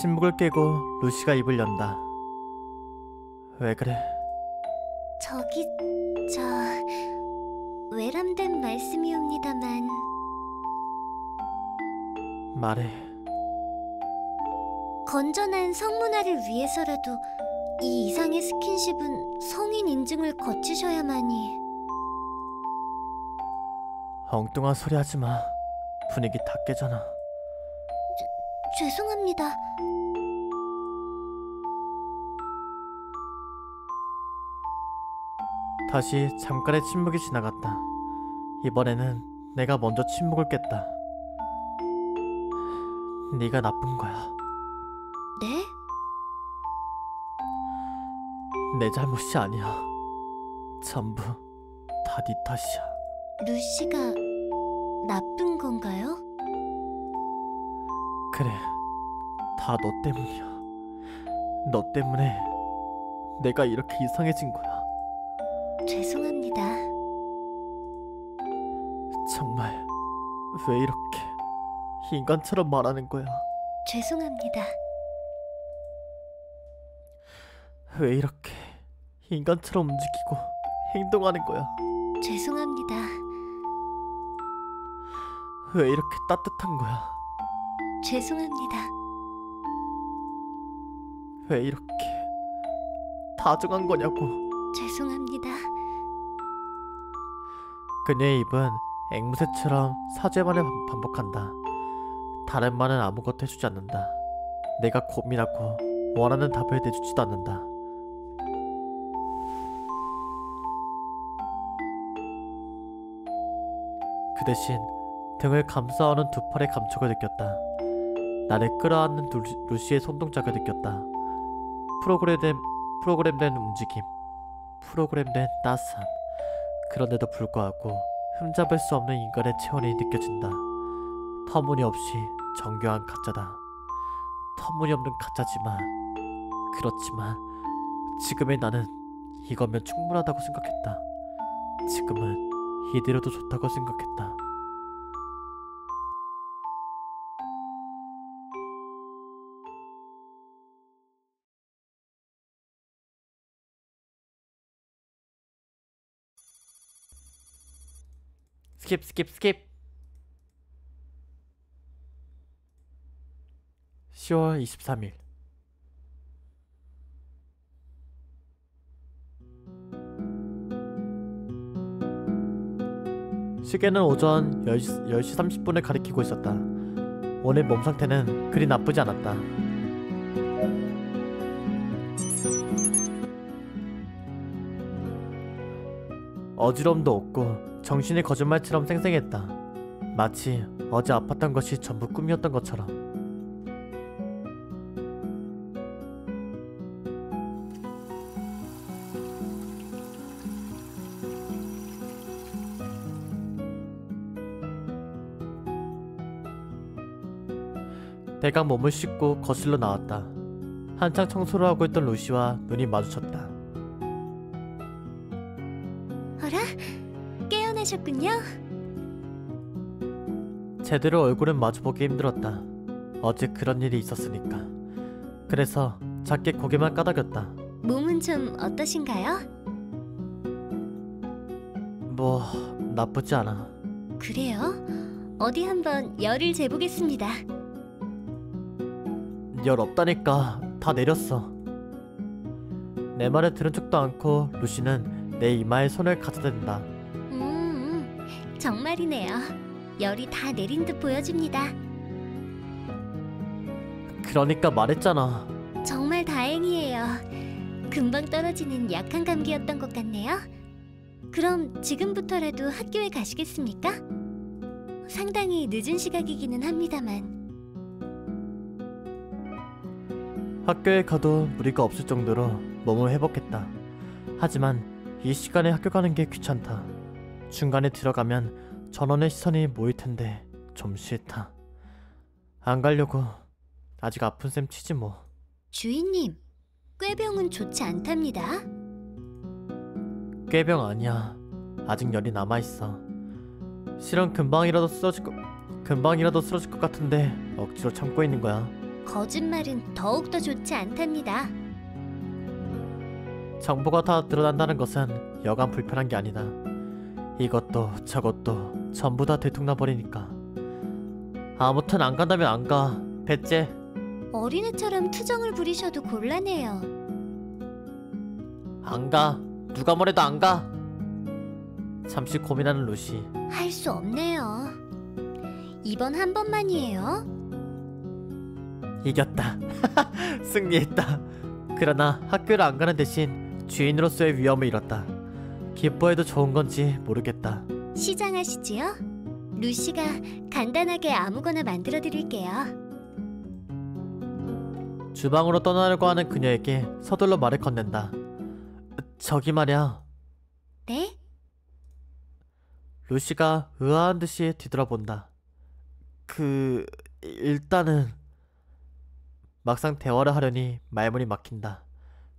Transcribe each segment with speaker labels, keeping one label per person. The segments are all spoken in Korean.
Speaker 1: 침묵을 깨고 루시가 입을 연다. 왜 그래?
Speaker 2: 저기, 외람된 말씀이옵니다만
Speaker 1: 말해.
Speaker 2: 건전한 성문화를 위해서라도 이 이상의 스킨십은 성인 인증을 거치셔야만이.
Speaker 1: 엉뚱한 소리 하지 마. 분위기 다 깨잖아.
Speaker 2: 죄송합니다.
Speaker 1: 다시 잠깐의 침묵이 지나갔다. 이번에는 내가 먼저 침묵을 깼다. 네가 나쁜 거야.
Speaker 2: 네?
Speaker 1: 내 잘못이 아니야. 전부 다 네 탓이야.
Speaker 2: 루시가 나쁜 건가요?
Speaker 1: 그래, 다 너 때문이야. 너 때문에 내가 이렇게 이상해진 거야.
Speaker 2: 죄송합니다.
Speaker 1: 정말 왜 이렇게 인간처럼 말하는 거야?
Speaker 2: 죄송합니다.
Speaker 1: 왜 이렇게 인간처럼 움직이고 행동하는 거야?
Speaker 2: 죄송합니다.
Speaker 1: 왜 이렇게 따뜻한 거야?
Speaker 2: 죄송합니다.
Speaker 1: 왜 이렇게 다정한 거냐고.
Speaker 2: 죄송합니다.
Speaker 1: 그녀의 입은 앵무새처럼 사죄만을 반복한다. 다른 말은 아무것도 해주지 않는다. 내가 고민하고 원하는 답을 내주지도 않는다. 그 대신 등을 감싸오는 두 팔의 감촉을 느꼈다. 나를 끌어안는 루시의 손동작을 느꼈다. 프로그램된 움직임, 프로그램된 따스함. 그런데도 불구하고 흠잡을 수 없는 인간의 체온이 느껴진다. 터무니없이 정교한 가짜다. 터무니없는 가짜지만, 그렇지만 지금의 나는 이거면 충분하다고 생각했다. 지금은 이대로도 좋다고 생각했다. 스킵 10월 23일. 시계는 오전 10시 30분을 가리키고 있었다. 오늘 몸 상태는 그리 나쁘지 않았다. 어지러움도 없고 정신이 거짓말처럼 생생했다. 마치 어제 아팠던 것이 전부 꿈이었던 것처럼. 내가 몸을 씻고 거실로 나왔다. 한창 청소를 하고 있던 루시와 눈이 마주쳤다.
Speaker 2: 어라? 깨어나셨군요?
Speaker 1: 제대로 얼굴은 마주보기 힘들었다. 어제 그런 일이 있었으니까. 그래서 작게 고개만 까닥였다.
Speaker 2: 몸은 좀 어떠신가요?
Speaker 1: 뭐 나쁘지 않아.
Speaker 2: 그래요? 어디 한번 열을 재보겠습니다.
Speaker 1: 열 없다니까. 다 내렸어. 내 말을 들은 척도 않고 루시는 내 이마에 손을 가져댄다.
Speaker 2: 정말이네요. 열이 다 내린 듯 보여집니다.
Speaker 1: 그러니까 말했잖아.
Speaker 2: 정말 다행이에요. 금방 떨어지는 약한 감기였던 것 같네요. 그럼 지금부터라도 학교에 가시겠습니까? 상당히 늦은 시각이기는 합니다만.
Speaker 1: 학교에 가도 무리가 없을 정도로 몸을 회복했다. 하지만 이 시간에 학교 가는 게 귀찮다. 중간에 들어가면 전원의 시선이 모일 텐데 좀 싫다. 안 가려고. 아직 아픈 셈 치지 뭐.
Speaker 2: 주인님, 꾀병은 좋지 않답니다.
Speaker 1: 꾀병 아니야. 아직 열이 남아있어. 실은 금방이라도 쓰러질 것 같은데 억지로 참고 있는 거야.
Speaker 2: 거짓말은 더욱더 좋지 않답니다.
Speaker 1: 정보가 다 드러난다는 것은 여간 불편한 게 아니다. 이것도 저것도 전부 다 들통나버리니까. 아무튼 안 간다면 안 가. 배째.
Speaker 2: 어린애처럼 투정을 부리셔도 곤란해요.
Speaker 1: 안 가. 누가 뭐래도 안 가. 잠시 고민하는 루시.
Speaker 2: 할 수 없네요. 이번 한 번만이에요.
Speaker 1: 이겼다. 승리했다. 그러나 학교를 안 가는 대신 주인으로서의 위험을 잃었다. 기뻐해도 좋은 건지 모르겠다.
Speaker 2: 시장하시지요? 루시가 간단하게 아무거나 만들어 드릴게요.
Speaker 1: 주방으로 떠나려고 하는 그녀에게 서둘러 말을 건넨다. 저기 말이야.
Speaker 2: 네?
Speaker 1: 루시가 의아한 듯이 뒤돌아본다. 일단은... 막상 대화를 하려니 말문이 막힌다.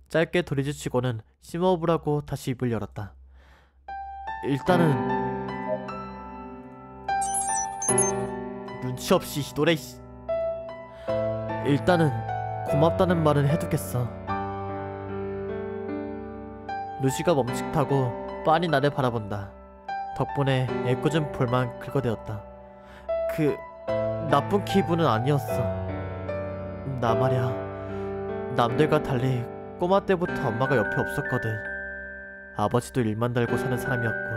Speaker 1: 짧게 도리지치고는 심호흡을 다시 입을 열었다. 일단은... 눈치 없이 히도레. 일단은 고맙다는 말은 해두겠어. 루시가 멈칫하고 빤히 나를 바라본다. 덕분에 애꿎은 볼만 긁어대었다. 나쁜 기분은 아니었어. 나 말야, 남들과 달리 꼬마 때부터 엄마가 옆에 없었거든. 아버지도 일만 달고 사는 사람이었고,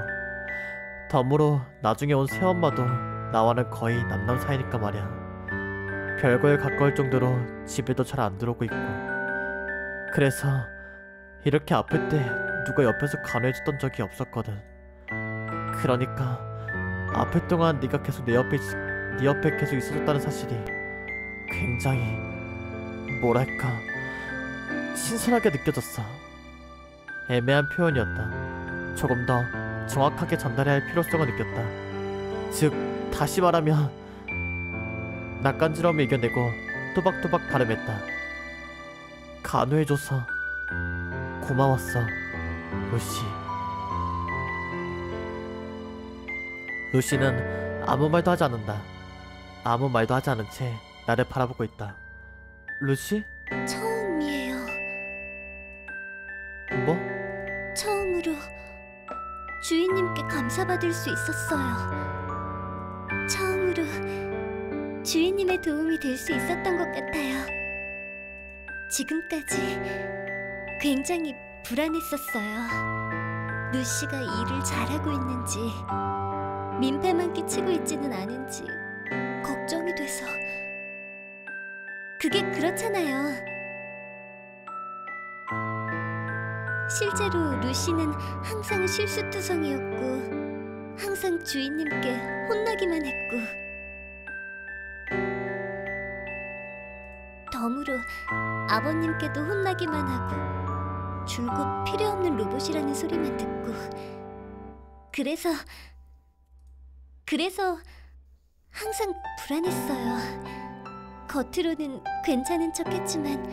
Speaker 1: 덤으로 나중에 온 새엄마도 나와는 거의 남남 사이니까 말이야. 별거에 가까울 정도로 집에도 잘 안 들어오고 있고, 그래서 이렇게 아플 때 누가 옆에서 간호해줬던 적이 없었거든. 그러니까 아플 동안 네가 계속 네 옆에 계속 있어줬다는 사실이 굉장히 뭐랄까 신선하게 느껴졌어. 애매한 표현이었다. 조금 더 정확하게 전달해야 할 필요성을 느꼈다. 즉 다시 말하면 낯간지러움을 이겨내고 또박또박 발음했다. 간호해줘서 고마웠어, 루시. 루시는 아무 말도 하지 않는다. 아무 말도 하지 않은 채 나를 바라보고 있다. 루시?
Speaker 2: 처음이에요.
Speaker 1: 뭐?
Speaker 2: 처음으로 주인님께 감사받을 수 있었어요. 처음으로 주인님의 도움이 될 수 있었던 것 같아요. 지금까지 굉장히 불안했었어요. 루시가 일을 잘하고 있는지, 민폐만 끼치고 있지는 않은지 걱정이 돼서. 그게 그렇잖아요. 실제로 루시는 항상 실수투성이었고 항상 주인님께 혼나기만 했고, 덤으로 아버님께도 혼나기만 하고 줄곧 필요없는 로봇이라는 소리만 듣고, 그래서 항상 불안했어요. 겉으로는 괜찮은 척했지만,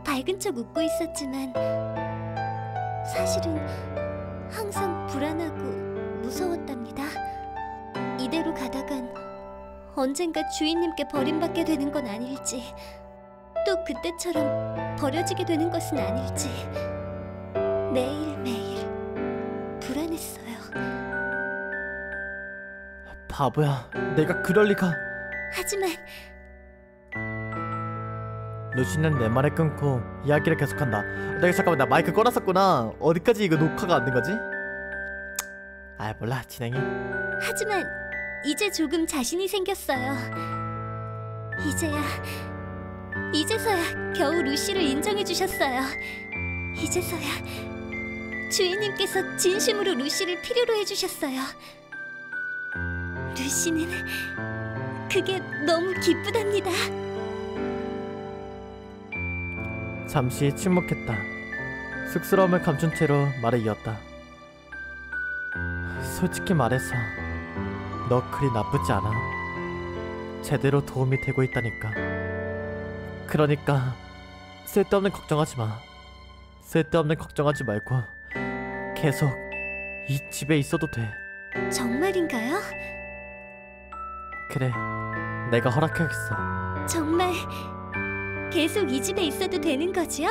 Speaker 2: 밝은 척 웃고 있었지만 사실은 항상 불안하고 무서웠답니다. 이대로 가다간 언젠가 주인님께 버림받게 되는 건 아닐지, 또 그때처럼 버려지게 되는 것은 아닐지 매일매일 불안했어요.
Speaker 1: 바보야, 내가 그럴 리가.
Speaker 2: 하지만
Speaker 1: 루시는 내 말을 끊고 이야기를 계속한다. 내가 잠깐만, 나 마이크 꺼놨었구나. 어디까지 이거 녹화가 안 된 거지? 아 몰라, 진행해.
Speaker 2: 하지만 이제 조금 자신이 생겼어요. 이제서야 겨우 루시를 인정해 주셨어요. 이제서야 주인님께서 진심으로 루시를 필요로 해주셨어요. 루시는 그게 너무 기쁘답니다.
Speaker 1: 잠시 침묵했다. 쑥스러움을 감춘 채로 말을 이었다. 솔직히 말해서 너 그리 나쁘지 않아. 제대로 도움이 되고 있다니까. 그러니까 쓸데없는 걱정하지 마. 쓸데없는 걱정하지 말고 계속 이 집에 있어도 돼.
Speaker 2: 정말인가요?
Speaker 1: 그래, 내가 허락하겠어.
Speaker 2: 정말 계속 이 집에 있어도 되는 거지요?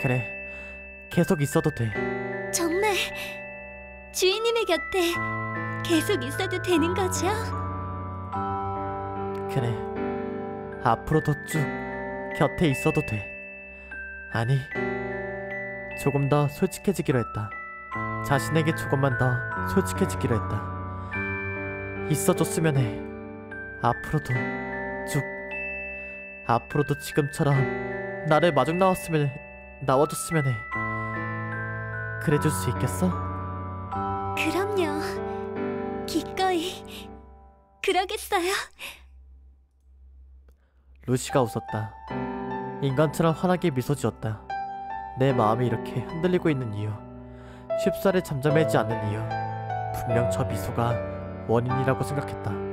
Speaker 1: 그래, 계속 있어도 돼.
Speaker 2: 정말 주인님의 곁에 계속 있어도 되는 거지요?
Speaker 1: 그래, 앞으로도 쭉 곁에 있어도 돼. 아니, 조금 더 솔직해지기로 했다. 자신에게 조금만 더 솔직해지기로 했다. 있어줬으면 해. 앞으로도 쭉. 앞으로도 지금처럼 나를 마중 나와줬으면 해. 그래줄 수 있겠어?
Speaker 2: 그럼요. 기꺼이 그러겠어요.
Speaker 1: 루시가 웃었다. 인간처럼 환하게 미소 지었다. 내 마음이 이렇게 흔들리고 있는 이유, 쉽사리 잠잠해지지 않는 이유, 분명 저 미소가 원인이라고 생각했다.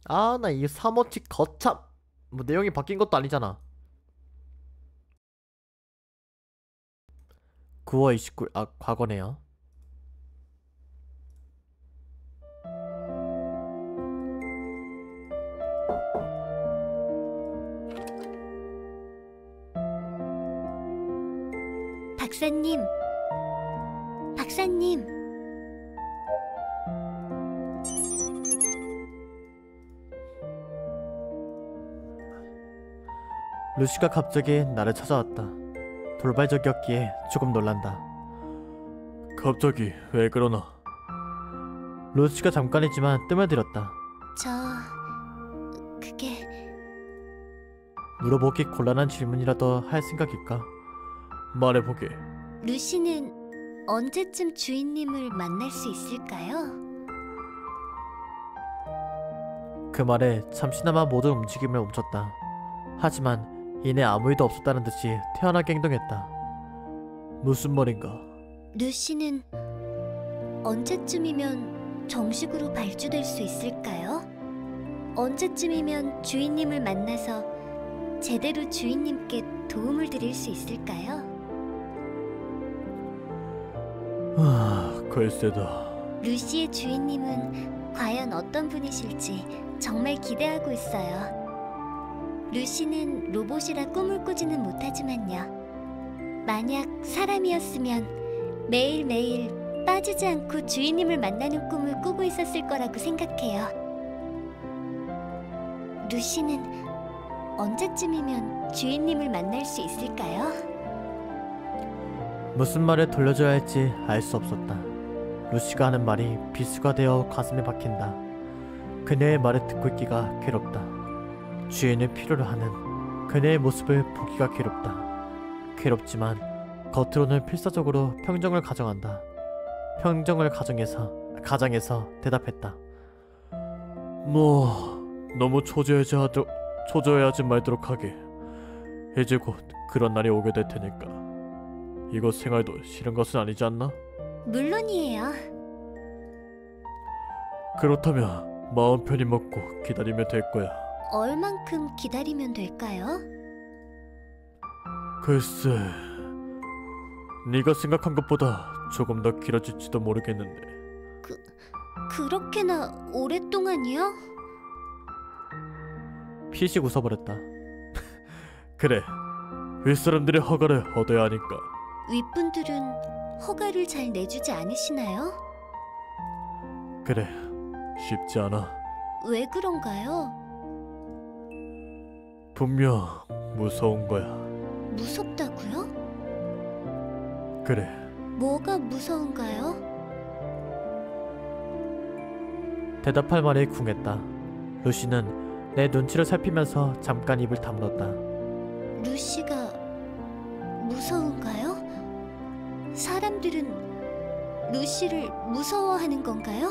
Speaker 1: 아, 나 이 사모치 거참 뭐 내용이 바뀐 것도 아니잖아. 9월 29일, 과거네요.
Speaker 2: 박사님, 박사님.
Speaker 1: 루시가 갑자기 나를 찾아왔다. 돌발적이었기에 조금 놀란다. 갑자기 왜 그러나? 루시가 잠깐이지만 뜸을 들였다.
Speaker 2: 그게
Speaker 1: 물어보기 곤란한 질문이라도 할 생각일까? 말해보게.
Speaker 2: 루시는 언제쯤 주인님을 만날 수 있을까요?
Speaker 1: 그 말에 잠시나마 모든 움직임을 멈췄다. 하지만 이내 아무 일도 없었다는 듯이 태연하게 행동했다. 무슨 말인가?
Speaker 2: 루시는 언제쯤이면 정식으로 발주될 수 있을까요? 언제쯤이면 주인님을 만나서 제대로 주인님께 도움을 드릴 수 있을까요?
Speaker 1: 글쎄다.
Speaker 2: 루시의 주인님은 과연 어떤 분이실지 정말 기대하고 있어요. 루시는 로봇이라 꿈을 꾸지는 못하지만요. 만약 사람이었으면 매일매일 빠지지 않고 주인님을 만나는 꿈을 꾸고 있었을 거라고 생각해요. 루시는 언제쯤이면 주인님을 만날 수 있을까요?
Speaker 1: 무슨 말을 돌려줘야 할지 알 수 없었다. 루시가 하는 말이 비수가 되어 가슴에 박힌다. 그녀의 말을 듣고 있기가 괴롭다. 주인을 필요로 하는 그녀의 모습을 보기가 괴롭다. 괴롭지만 겉으로는 필사적으로 평정을 가정한다. 평정을 가정해서 대답했다. 뭐 너무 초조해하지 말도록 하게. 이제 곧 그런 날이 오게 될 테니까. 이곳 생활도 싫은 것은 아니지 않나?
Speaker 2: 물론이에요.
Speaker 1: 그렇다면 마음 편히 먹고 기다리면 될 거야.
Speaker 2: 얼만큼 기다리면 될까요?
Speaker 1: 글쎄, 네가 생각한 것보다 조금 더 길어질지도 모르겠는데.
Speaker 2: 그렇게나 오랫동안이요?
Speaker 1: 피식 웃어버렸다. 그래, 윗사람들의 허가를 얻어야 하니까.
Speaker 2: 윗분들은 허가를 잘 내주지 않으시나요?
Speaker 1: 그래, 쉽지 않아.
Speaker 2: 왜 그런가요?
Speaker 1: 분명 무서운 거야.
Speaker 2: 무섭다고요?
Speaker 1: 그래,
Speaker 2: 뭐가 무서운가요?
Speaker 1: 대답할 말이 궁했다. 루시는 내 눈치를 살피면서 잠깐 입을 다물었다.
Speaker 2: 루시가 무서운가요? 사람들은 루시를 무서워하는 건가요?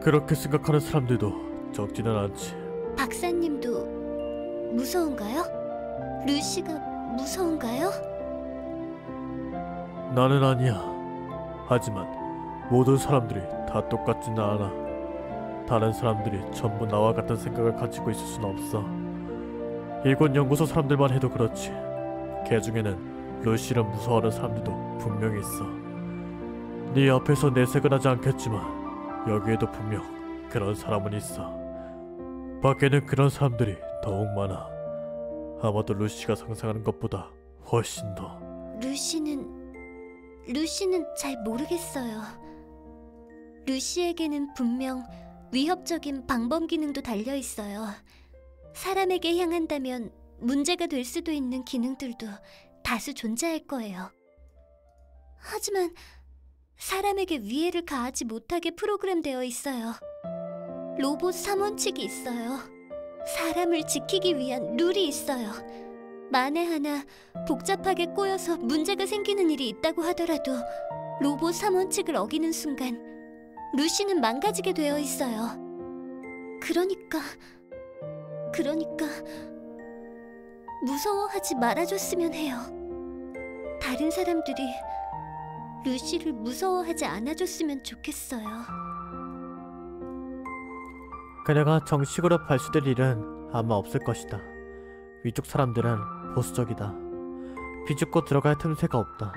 Speaker 1: 그렇게 생각하는 사람들도 적지는 않지.
Speaker 2: 박사님도 무서운가요? 루시가 무서운가요?
Speaker 1: 나는 아니야. 하지만 모든 사람들이 다 똑같지는 않아. 다른 사람들이 전부 나와 같은 생각을 가지고 있을 수는 없어. 이곳 연구소 사람들만 해도 그렇지. 개 중에는 루시를 무서워하는 사람들도 분명히 있어. 네 앞에서 내색은 하지 않겠지만 여기에도 분명 그런 사람은 있어. 밖에는 그런 사람들이 더욱 많아. 아마도 루시가 상상하는 것보다 훨씬 더.
Speaker 2: 루시는 잘 모르겠어요. 루시에게는 분명 위협적인 방범 기능도 달려 있어요. 사람에게 향한다면 문제가 될 수도 있는 기능들도 다수 존재할 거예요. 하지만 사람에게 위해를 가하지 못하게 프로그램되어 있어요. 로봇 삼원칙이 있어요. 사람을 지키기 위한 룰이 있어요. 만에 하나 복잡하게 꼬여서 문제가 생기는 일이 있다고 하더라도 로봇 삼원칙을 어기는 순간 루시는 망가지게 되어 있어요. 그러니까 무서워하지 말아줬으면 해요. 다른 사람들이 루시를 무서워하지 않아줬으면 좋겠어요.
Speaker 1: 그녀가 정식으로 발수될 일은 아마 없을 것이다. 위쪽 사람들은 보수적이다. 비집고 들어갈 틈새가 없다.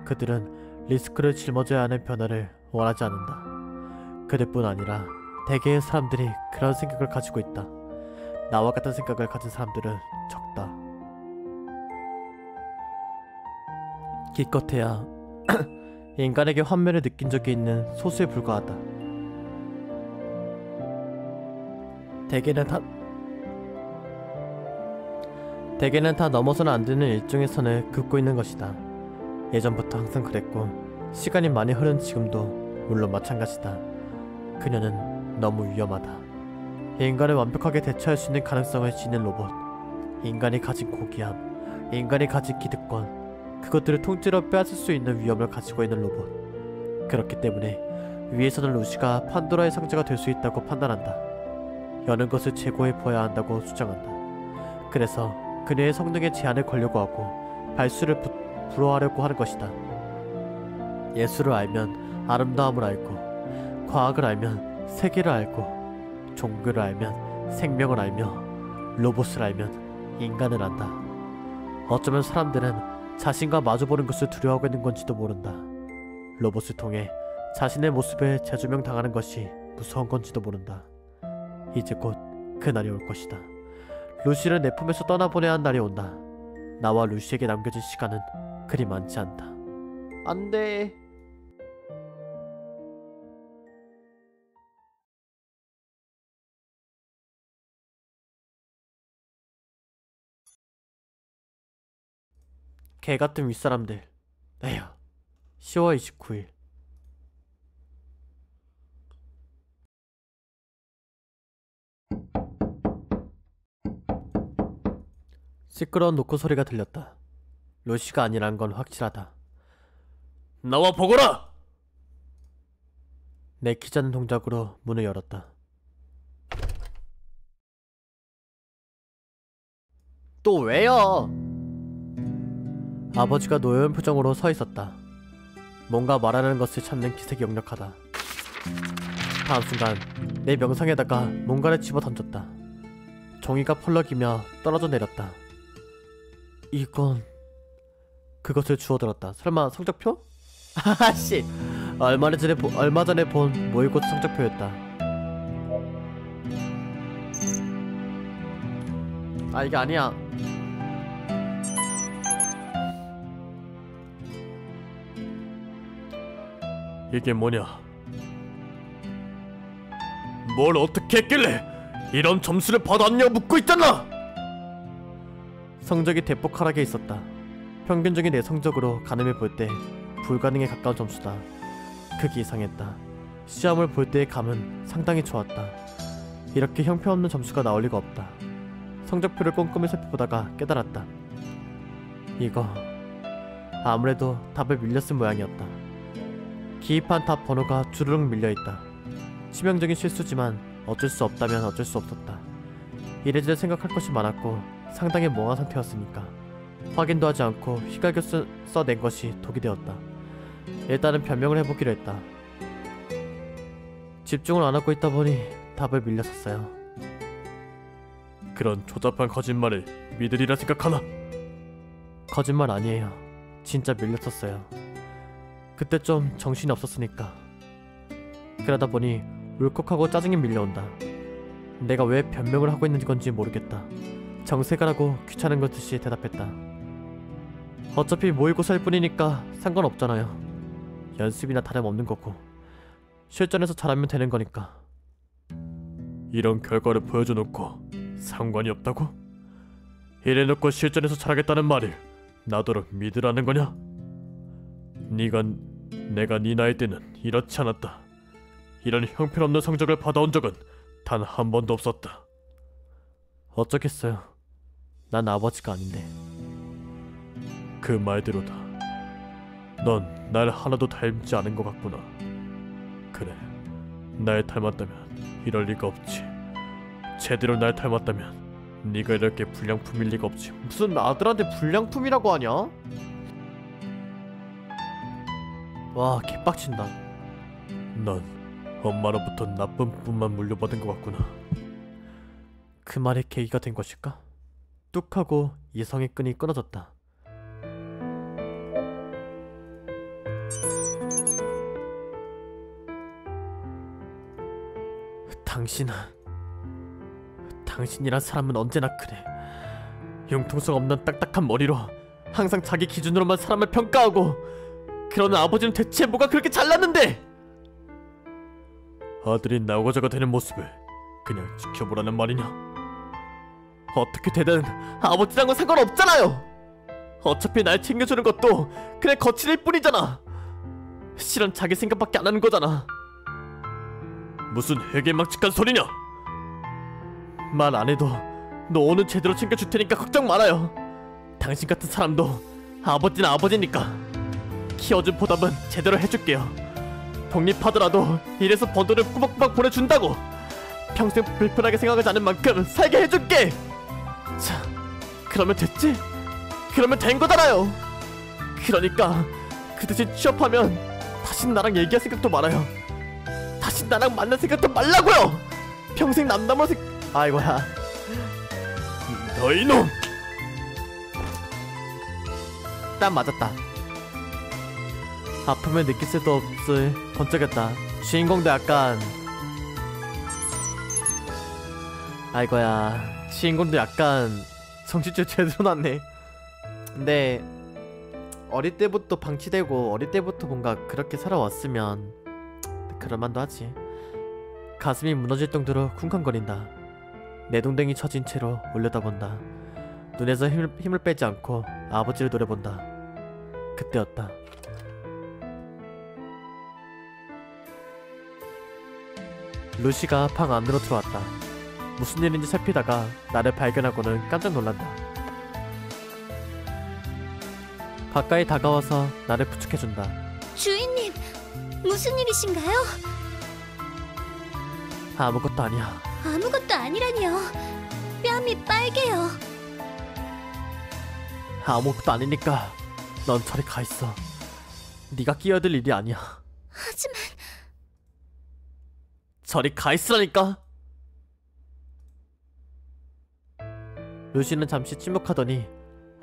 Speaker 1: 그들은 리스크를 짊어져야 하는 변화를 원하지 않는다. 그들뿐 아니라 대개의 사람들이 그런 생각을 가지고 있다. 나와 같은 생각을 가진 사람들은 적다. 기껏해야 인간에게 환멸을 느낀 적이 있는 소수에 불과하다. 대개는 다 넘어서는 안 되는 일종의 선을 긋고 있는 것이다. 예전부터 항상 그랬고 시간이 많이 흐른 지금도 물론 마찬가지다. 그녀는 너무 위험하다. 인간을 완벽하게 대처할 수 있는 가능성을 지닌 로봇, 인간이 가진 고귀함, 인간이 가진 기득권, 그것들을 통째로 빼앗을 수 있는 위험을 가지고 있는 로봇. 그렇기 때문에 위에서는 루시가 판도라의 상자가 될 수 있다고 판단한다. 여는 것을 제거해 보아야 한다고 주장한다. 그래서 그녀의 성능에 제한을 걸려고 하고 발수를 불허하려고 하는 것이다. 예술을 알면 아름다움을 알고, 과학을 알면 세계를 알고, 종교를 알면 생명을 알며, 로봇을 알면 인간을 안다. 어쩌면 사람들은 자신과 마주보는 것을 두려워하고 있는 건지도 모른다. 로봇을 통해 자신의 모습을 재조명 당하는 것이 무서운 건지도 모른다. 이제 곧 그날이 올 것이다. 루시를 내 품에서 떠나보내야 한 날이 온다. 나와 루시에게 남겨진 시간은 그리 많지 않다. 안 돼. 개같은 윗사람들. 에휴. 10월 29일. 시끄러운 노크 소리가 들렸다. 루시가 아니란 건 확실하다. 나와 보거라! 내키지 않는 동작으로 문을 열었다. 또 왜요? 아버지가 노여운 표정으로 서 있었다. 뭔가 말하는 것을 찾는 기색이 역력하다. 다음 순간 내 명상에다가 뭔가를 집어 던졌다. 종이가 펄럭이며 떨어져 내렸다. 이건... 그것을 주워들었다. 설마 성적표? 하하씨! 얼마 전에 본 모의고사 성적표였다. 아, 이게 아니야. 이게 뭐냐? 뭘 어떻게 했길래 이런 점수를 받았냐 묻고 있잖아! 성적이 대폭 하락해 있었다. 평균적인 내 성적으로 가늠해 볼 때 불가능에 가까운 점수다. 극이 이상했다. 시험을 볼 때의 감은 상당히 좋았다. 이렇게 형편없는 점수가 나올 리가 없다. 성적표를 꼼꼼히 살펴보다가 깨달았다. 이거 아무래도 답을 밀렸을 모양이었다. 기입한 답 번호가 주르륵 밀려있다. 치명적인 실수지만 어쩔 수 없다면 어쩔 수 없었다. 이래저래 생각할 것이 많았고 상당히 멍한 상태였으니까 확인도 하지 않고 휘갈겨 써낸 것이 독이 되었다. 일단은 변명을 해보기로 했다. 집중을 안 하고 있다 보니 답을 밀렸었어요. 그런 조잡한 거짓말을 믿으리라 생각하나? 거짓말 아니에요. 진짜 밀렸었어요. 그때 좀 정신이 없었으니까. 그러다 보니 울컥하고 짜증이 밀려온다. 내가 왜 변명을 하고 있는 건지 모르겠다. 정색하라고 귀찮은 것 듯이 대답했다. 어차피 모의고사일 뿐이니까 상관없잖아요. 연습이나 다름없는 거고 실전에서 잘하면 되는 거니까. 이런 결과를 보여줘 놓고 상관이 없다고? 이래놓고 실전에서 잘하겠다는 말을 나도록 믿으라는 거냐? 내가 네 나이 때는 이렇지 않았다. 이런 형편없는 성적을 받아온 적은 단 한 번도 없었다. 어쩌겠어요. 난 아버지가 아닌데. 그 말대로다. 넌 날 하나도 닮지 않은 것 같구나. 그래, 날 닮았다면 이럴 리가 없지. 제대로 날 닮았다면 네가 이렇게 불량품일 리가 없지. 무슨 아들한테 불량품이라고 하냐? 와, 개빡친다. 넌 엄마로부터 나쁜 뿐만 물려받은 것 같구나. 그 말에 계기가 된 것일까? 뚝 하고 이성의 끈이 끊어졌다. 당신이란 사람은 언제나 그래. 융통성 없는 딱딱한 머리로 항상 자기 기준으로만 사람을 평가하고, 그러는 아버지는 대체 뭐가 그렇게 잘났는데? 아들이 나오고자가 되는 모습을 그냥 지켜보라는 말이냐? 어떻게 되든 아버지랑은 상관없잖아요. 어차피 날 챙겨주는 것도 그냥 거칠일 뿐이잖아. 실은 자기 생각밖에 안 하는 거잖아. 무슨 회개망측한 소리냐? 말 안 해도 너는 제대로 챙겨줄 테니까 걱정 말아요. 당신 같은 사람도 아버지는 아버지니까. 키워준 보답은 제대로 해줄게요. 독립하더라도 이래서 번 돈을 꾸벅꾸벅 보내준다고. 평생 불편하게 생각하지 않을 만큼 살게 해줄게. 자, 그러면 됐지? 그러면 된 거잖아요. 그러니까 그 대신 취업하면 다신 나랑 얘기할 생각도 말아요. 다신 나랑 만날 생각도 말라고요. 평생 남남으로 아이고야. 너 이놈! 딱 맞았다. 아픔을 느낄 수도 없을 번쩍였다. 주인공도 약간 아이고야. 주인공도 약간 정신줄 제대로 났네. 근데 어릴 때부터 방치되고 어릴 때부터 뭔가 그렇게 살아왔으면 그럴만도 하지. 가슴이 무너질 정도로 쿵쾅거린다. 내동댕이 처진 채로 올려다본다. 눈에서 힘을 빼지 않고 아버지를 노려본다. 그때였다. 루시가 방 안으로 들어왔다. 무슨 일인지 살피다가 나를 발견하고는 깜짝 놀란다. 가까이 다가와서 나를 부축해준다.
Speaker 2: 주인님, 무슨 일이신가요?
Speaker 1: 아무것도 아니야.
Speaker 2: 아무것도 아니라니요. 뺨이 빨개요.
Speaker 1: 아무것도 아니니까 넌 저리 가있어. 네가 끼어들 일이 아니야.
Speaker 2: 하지만
Speaker 1: 저리 가있으라니까. 루시는 잠시 침묵하더니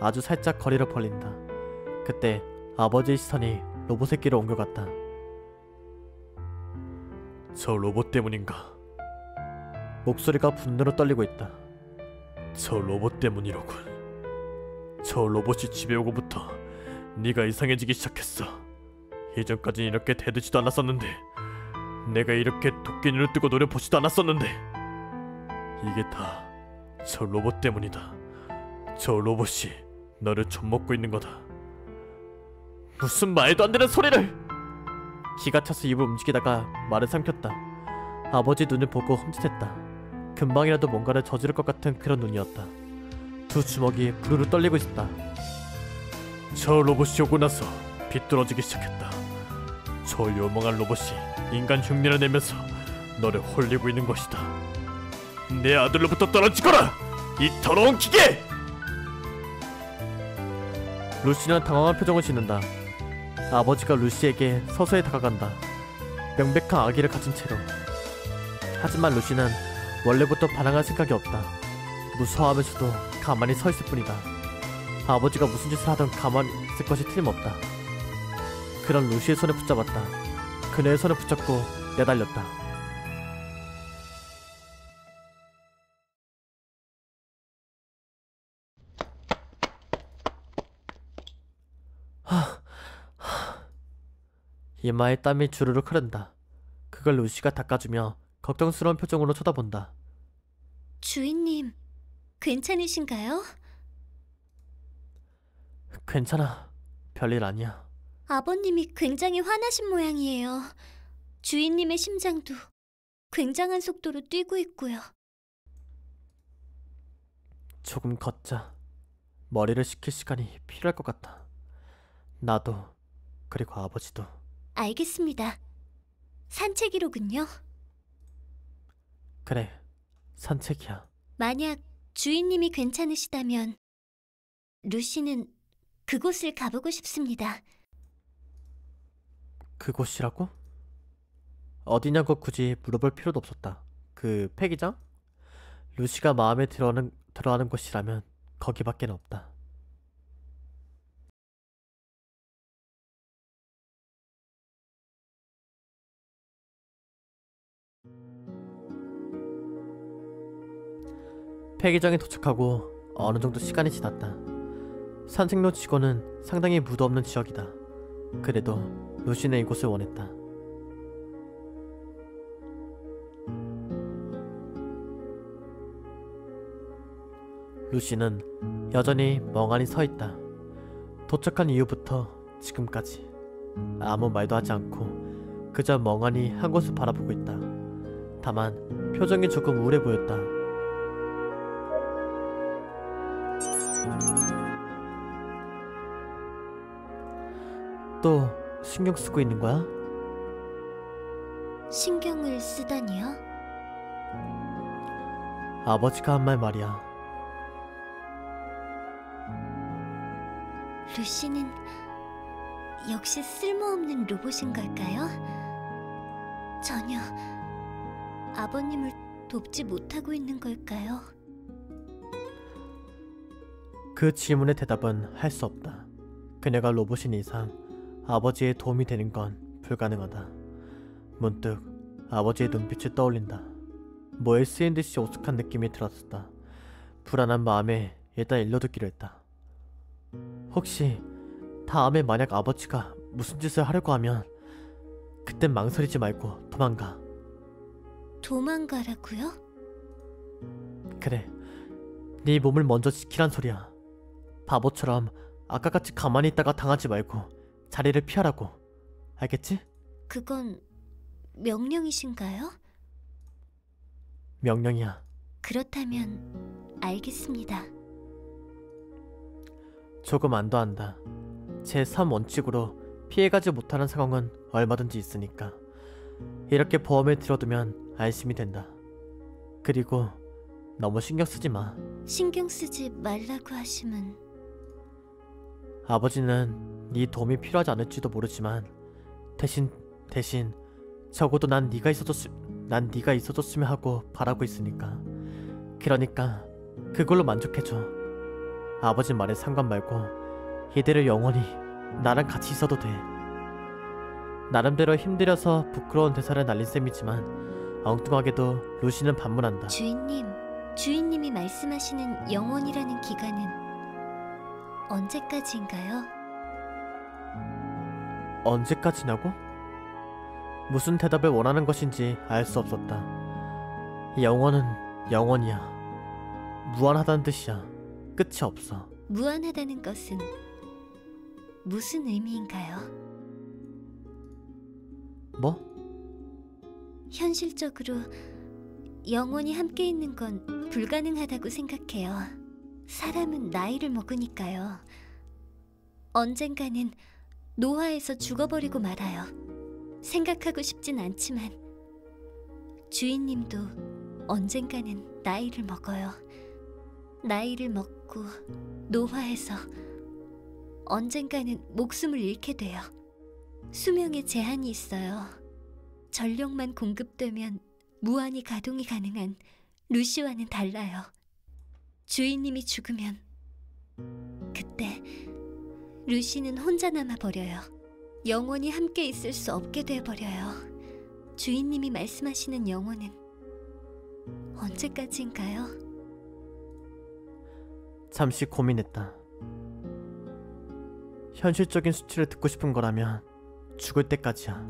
Speaker 1: 아주 살짝 거리를 벌린다. 그때 아버지의 시선이 로봇새끼로 옮겨갔다. 저 로봇 때문인가? 목소리가 분노로 떨리고 있다. 저 로봇 때문이로군. 저 로봇이 집에 오고부터 네가 이상해지기 시작했어. 예전까진 이렇게 대드지도 않았었는데, 내가 이렇게 도끼 눈을 뜨고 노려보지도 않았었는데, 이게 다 저 로봇 때문이다. 저 로봇이 너를 좀먹고 있는 거다. 무슨 말도 안 되는 소리를! 기가 차서 입을 움직이다가 말을 삼켰다. 아버지 눈을 보고 흠칫했다. 금방이라도 뭔가를 저지를 것 같은 그런 눈이었다. 두 주먹이 부르르 떨리고 있었다. 저 로봇이 오고 나서 비뚤어지기 시작했다. 저 요망한 로봇이 인간 흉내를 내면서 너를 홀리고 있는 것이다. 내 아들로부터 떨어지거라! 이 더러운 기계! 루시는 당황한 표정을 짓는다. 아버지가 루시에게 서서히 다가간다. 명백한 아기를 가진 채로. 하지만 루시는 원래부터 반항할 생각이 없다. 무서워하면서도 가만히 서 있을 뿐이다. 아버지가 무슨 짓을 하든 가만히 있을 것이 틀림없다. 그런 루시의 손에 붙잡았다. 그녀의 손을 붙잡고 내달렸다. 이마에 땀이 주르륵 흐른다. 그걸 루시가 닦아주며 걱정스러운 표정으로 쳐다본다.
Speaker 2: 주인님, 괜찮으신가요?
Speaker 1: 괜찮아. 별일 아니야.
Speaker 2: 아버님이 굉장히 화나신 모양이에요. 주인님의 심장도 굉장한 속도로 뛰고 있고요.
Speaker 1: 조금 걷자. 머리를 식힐 시간이 필요할 것 같아. 나도, 그리고 아버지도.
Speaker 2: 알겠습니다. 산책이로군요.
Speaker 1: 그래, 산책이야.
Speaker 2: 만약 주인님이 괜찮으시다면 루시는 그곳을 가보고 싶습니다.
Speaker 1: 그곳이라고? 어디냐고 굳이 물어볼 필요도 없었다. 그 폐기장? 루시가 마음에 들어하는 곳이라면 거기밖엔 없다. 폐기장에 도착하고 어느 정도 시간이 지났다. 산책로 치고는 상당히 무도 없는 지역이다. 그래도 루시는 이곳을 원했다. 루시는 여전히 멍하니 서 있다. 도착한 이후부터 지금까지 아무 말도 하지 않고 그저 멍하니 한 곳을 바라보고 있다. 다만 표정이 조금 우울해 보였다. 또 신경 쓰고 있는 거야?
Speaker 2: 신경을 쓰다니요?
Speaker 1: 아버지가 한 말 말이야.
Speaker 2: 루시는 역시 쓸모없는 로봇인 걸까요? 전혀 아버님을 돕지 못하고 있는 걸까요?
Speaker 1: 그 질문의 대답은 할 수 없다. 그녀가 로봇인 이상 아버지의 도움이 되는 건 불가능하다. 문득 아버지의 눈빛이 떠올린다. 뭐에 쓰인 듯이 오싹한 느낌이 들었었다. 불안한 마음에 일단 일러듣기로 했다. 혹시 다음에 만약 아버지가 무슨 짓을 하려고 하면 그땐 망설이지 말고 도망가.
Speaker 2: 도망가라고요?
Speaker 1: 그래, 네 몸을 먼저 지키란 소리야. 바보처럼 아까같이 가만히 있다가 당하지 말고 자리를 피하라고. 알겠지?
Speaker 2: 그건 명령이신가요?
Speaker 1: 명령이야.
Speaker 2: 그렇다면 알겠습니다.
Speaker 1: 조금 안도한다. 제3원칙으로 피해가지 못하는 상황은 얼마든지 있으니까. 이렇게 보험에 들어두면 안심이 된다. 그리고 너무 신경 쓰지 마.
Speaker 2: 신경 쓰지 말라고 하시면
Speaker 1: 아버지는 네 도움이 필요하지 않을지도 모르지만 대신 적어도 난 네가 있어줬으면 하고 바라고 있으니까. 그러니까 그걸로 만족해줘. 아버지 말에 상관 말고 이대로 영원히 나랑 같이 있어도 돼. 나름대로 힘들여서 부끄러운 대사를 날린 셈이지만 엉뚱하게도 루시는 반문한다.
Speaker 2: 주인님이 말씀하시는 영원이라는 기간은 언제까지인가요?
Speaker 1: 언제까지냐고? 무슨 대답을 원하는 것인지 알 수 없었다. 영원은 영원이야. 무한하다는 뜻이야. 끝이 없어.
Speaker 2: 무한하다는 것은 무슨 의미인가요?
Speaker 1: 뭐?
Speaker 2: 현실적으로 영원히 함께 있는 건 불가능하다고 생각해요. 사람은 나이를 먹으니까요. 언젠가는 노화해서 죽어버리고 말아요. 생각하고 싶진 않지만 주인님도 언젠가는 나이를 먹어요. 나이를 먹고 노화해서 언젠가는 목숨을 잃게 돼요. 수명에 제한이 있어요. 전력만 공급되면 무한히 가동이 가능한 루시와는 달라요. 주인님이 죽으면 그때 루시는 혼자 남아버려요. 영원히 함께 있을 수 없게 돼버려요. 주인님이 말씀하시는 영원은 언제까지인가요?
Speaker 1: 잠시 고민했다. 현실적인 수치를 듣고 싶은 거라면 죽을 때까지야.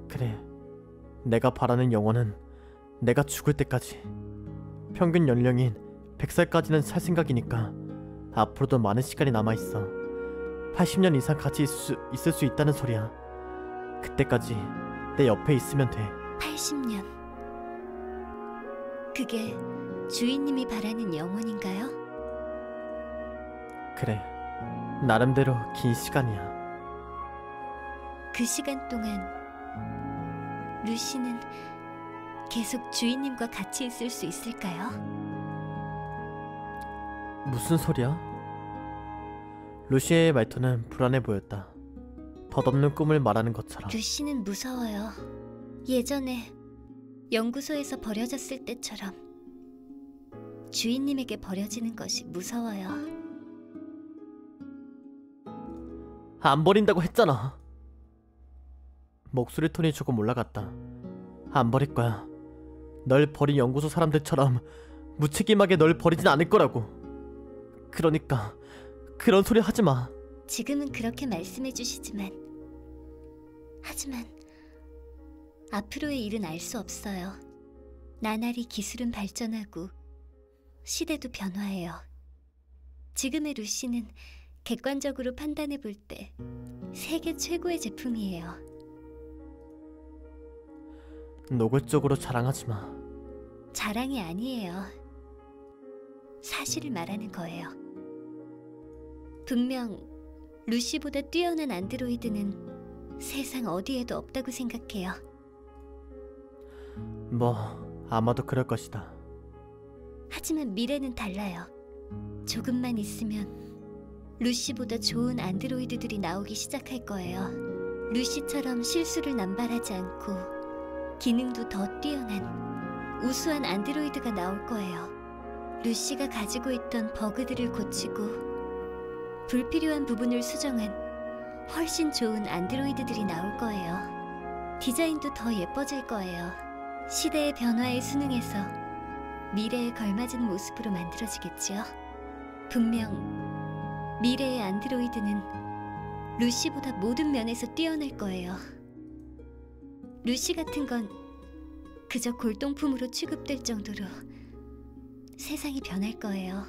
Speaker 1: 그래, 내가 바라는 영혼은 내가 죽을 때까지. 평균 연령인 100살까지는 살 생각이니까 앞으로도 많은 시간이 남아있어. 80년 이상 같이 있을 수 있다는 소리야. 그때까지 내 옆에 있으면 돼.
Speaker 2: 80년. 그게 주인님이 바라는 영혼인가요?
Speaker 1: 그래, 나름대로 긴 시간이야.
Speaker 2: 그 시간 동안 루시는 계속 주인님과 같이 있을 수 있을까요?
Speaker 1: 무슨 소리야? 루시의 말투는 불안해 보였다. 덧없는 꿈을 말하는 것처럼.
Speaker 2: 루시는 무서워요. 예전에 연구소에서 버려졌을 때처럼 주인님에게 버려지는 것이 무서워요.
Speaker 1: 안 버린다고 했잖아. 목소리 톤이 조금 올라갔다. 안 버릴 거야. 널 버린 연구소 사람들처럼 무책임하게 널 버리진 않을 거라고. 그러니까 그런 소리 하지 마.
Speaker 2: 지금은 그렇게 말씀해 주시지만 하지만 앞으로의 일은 알 수 없어요. 나날이 기술은 발전하고 시대도 변화해요. 지금의 루시는 객관적으로 판단해 볼 때 세계 최고의 제품이에요.
Speaker 1: 노골적으로 자랑하지 마.
Speaker 2: 자랑이 아니에요. 사실을 말하는 거예요. 분명 루시보다 뛰어난 안드로이드는 세상 어디에도 없다고 생각해요.
Speaker 1: 뭐 아마도 그럴 것이다.
Speaker 2: 하지만 미래는 달라요. 조금만 있으면 루시보다 좋은 안드로이드들이 나오기 시작할 거예요. 루시처럼 실수를 남발하지 않고 기능도 더 뛰어난 우수한 안드로이드가 나올 거예요. 루시가 가지고 있던 버그들을 고치고 불필요한 부분을 수정한 훨씬 좋은 안드로이드들이 나올 거예요. 디자인도 더 예뻐질 거예요. 시대의 변화에 순응해서 미래에 걸맞은 모습으로 만들어지겠지요. 분명 미래의 안드로이드는 루시보다 모든 면에서 뛰어날 거예요. 루시 같은 건 그저 골동품으로 취급될 정도로 세상이 변할 거예요.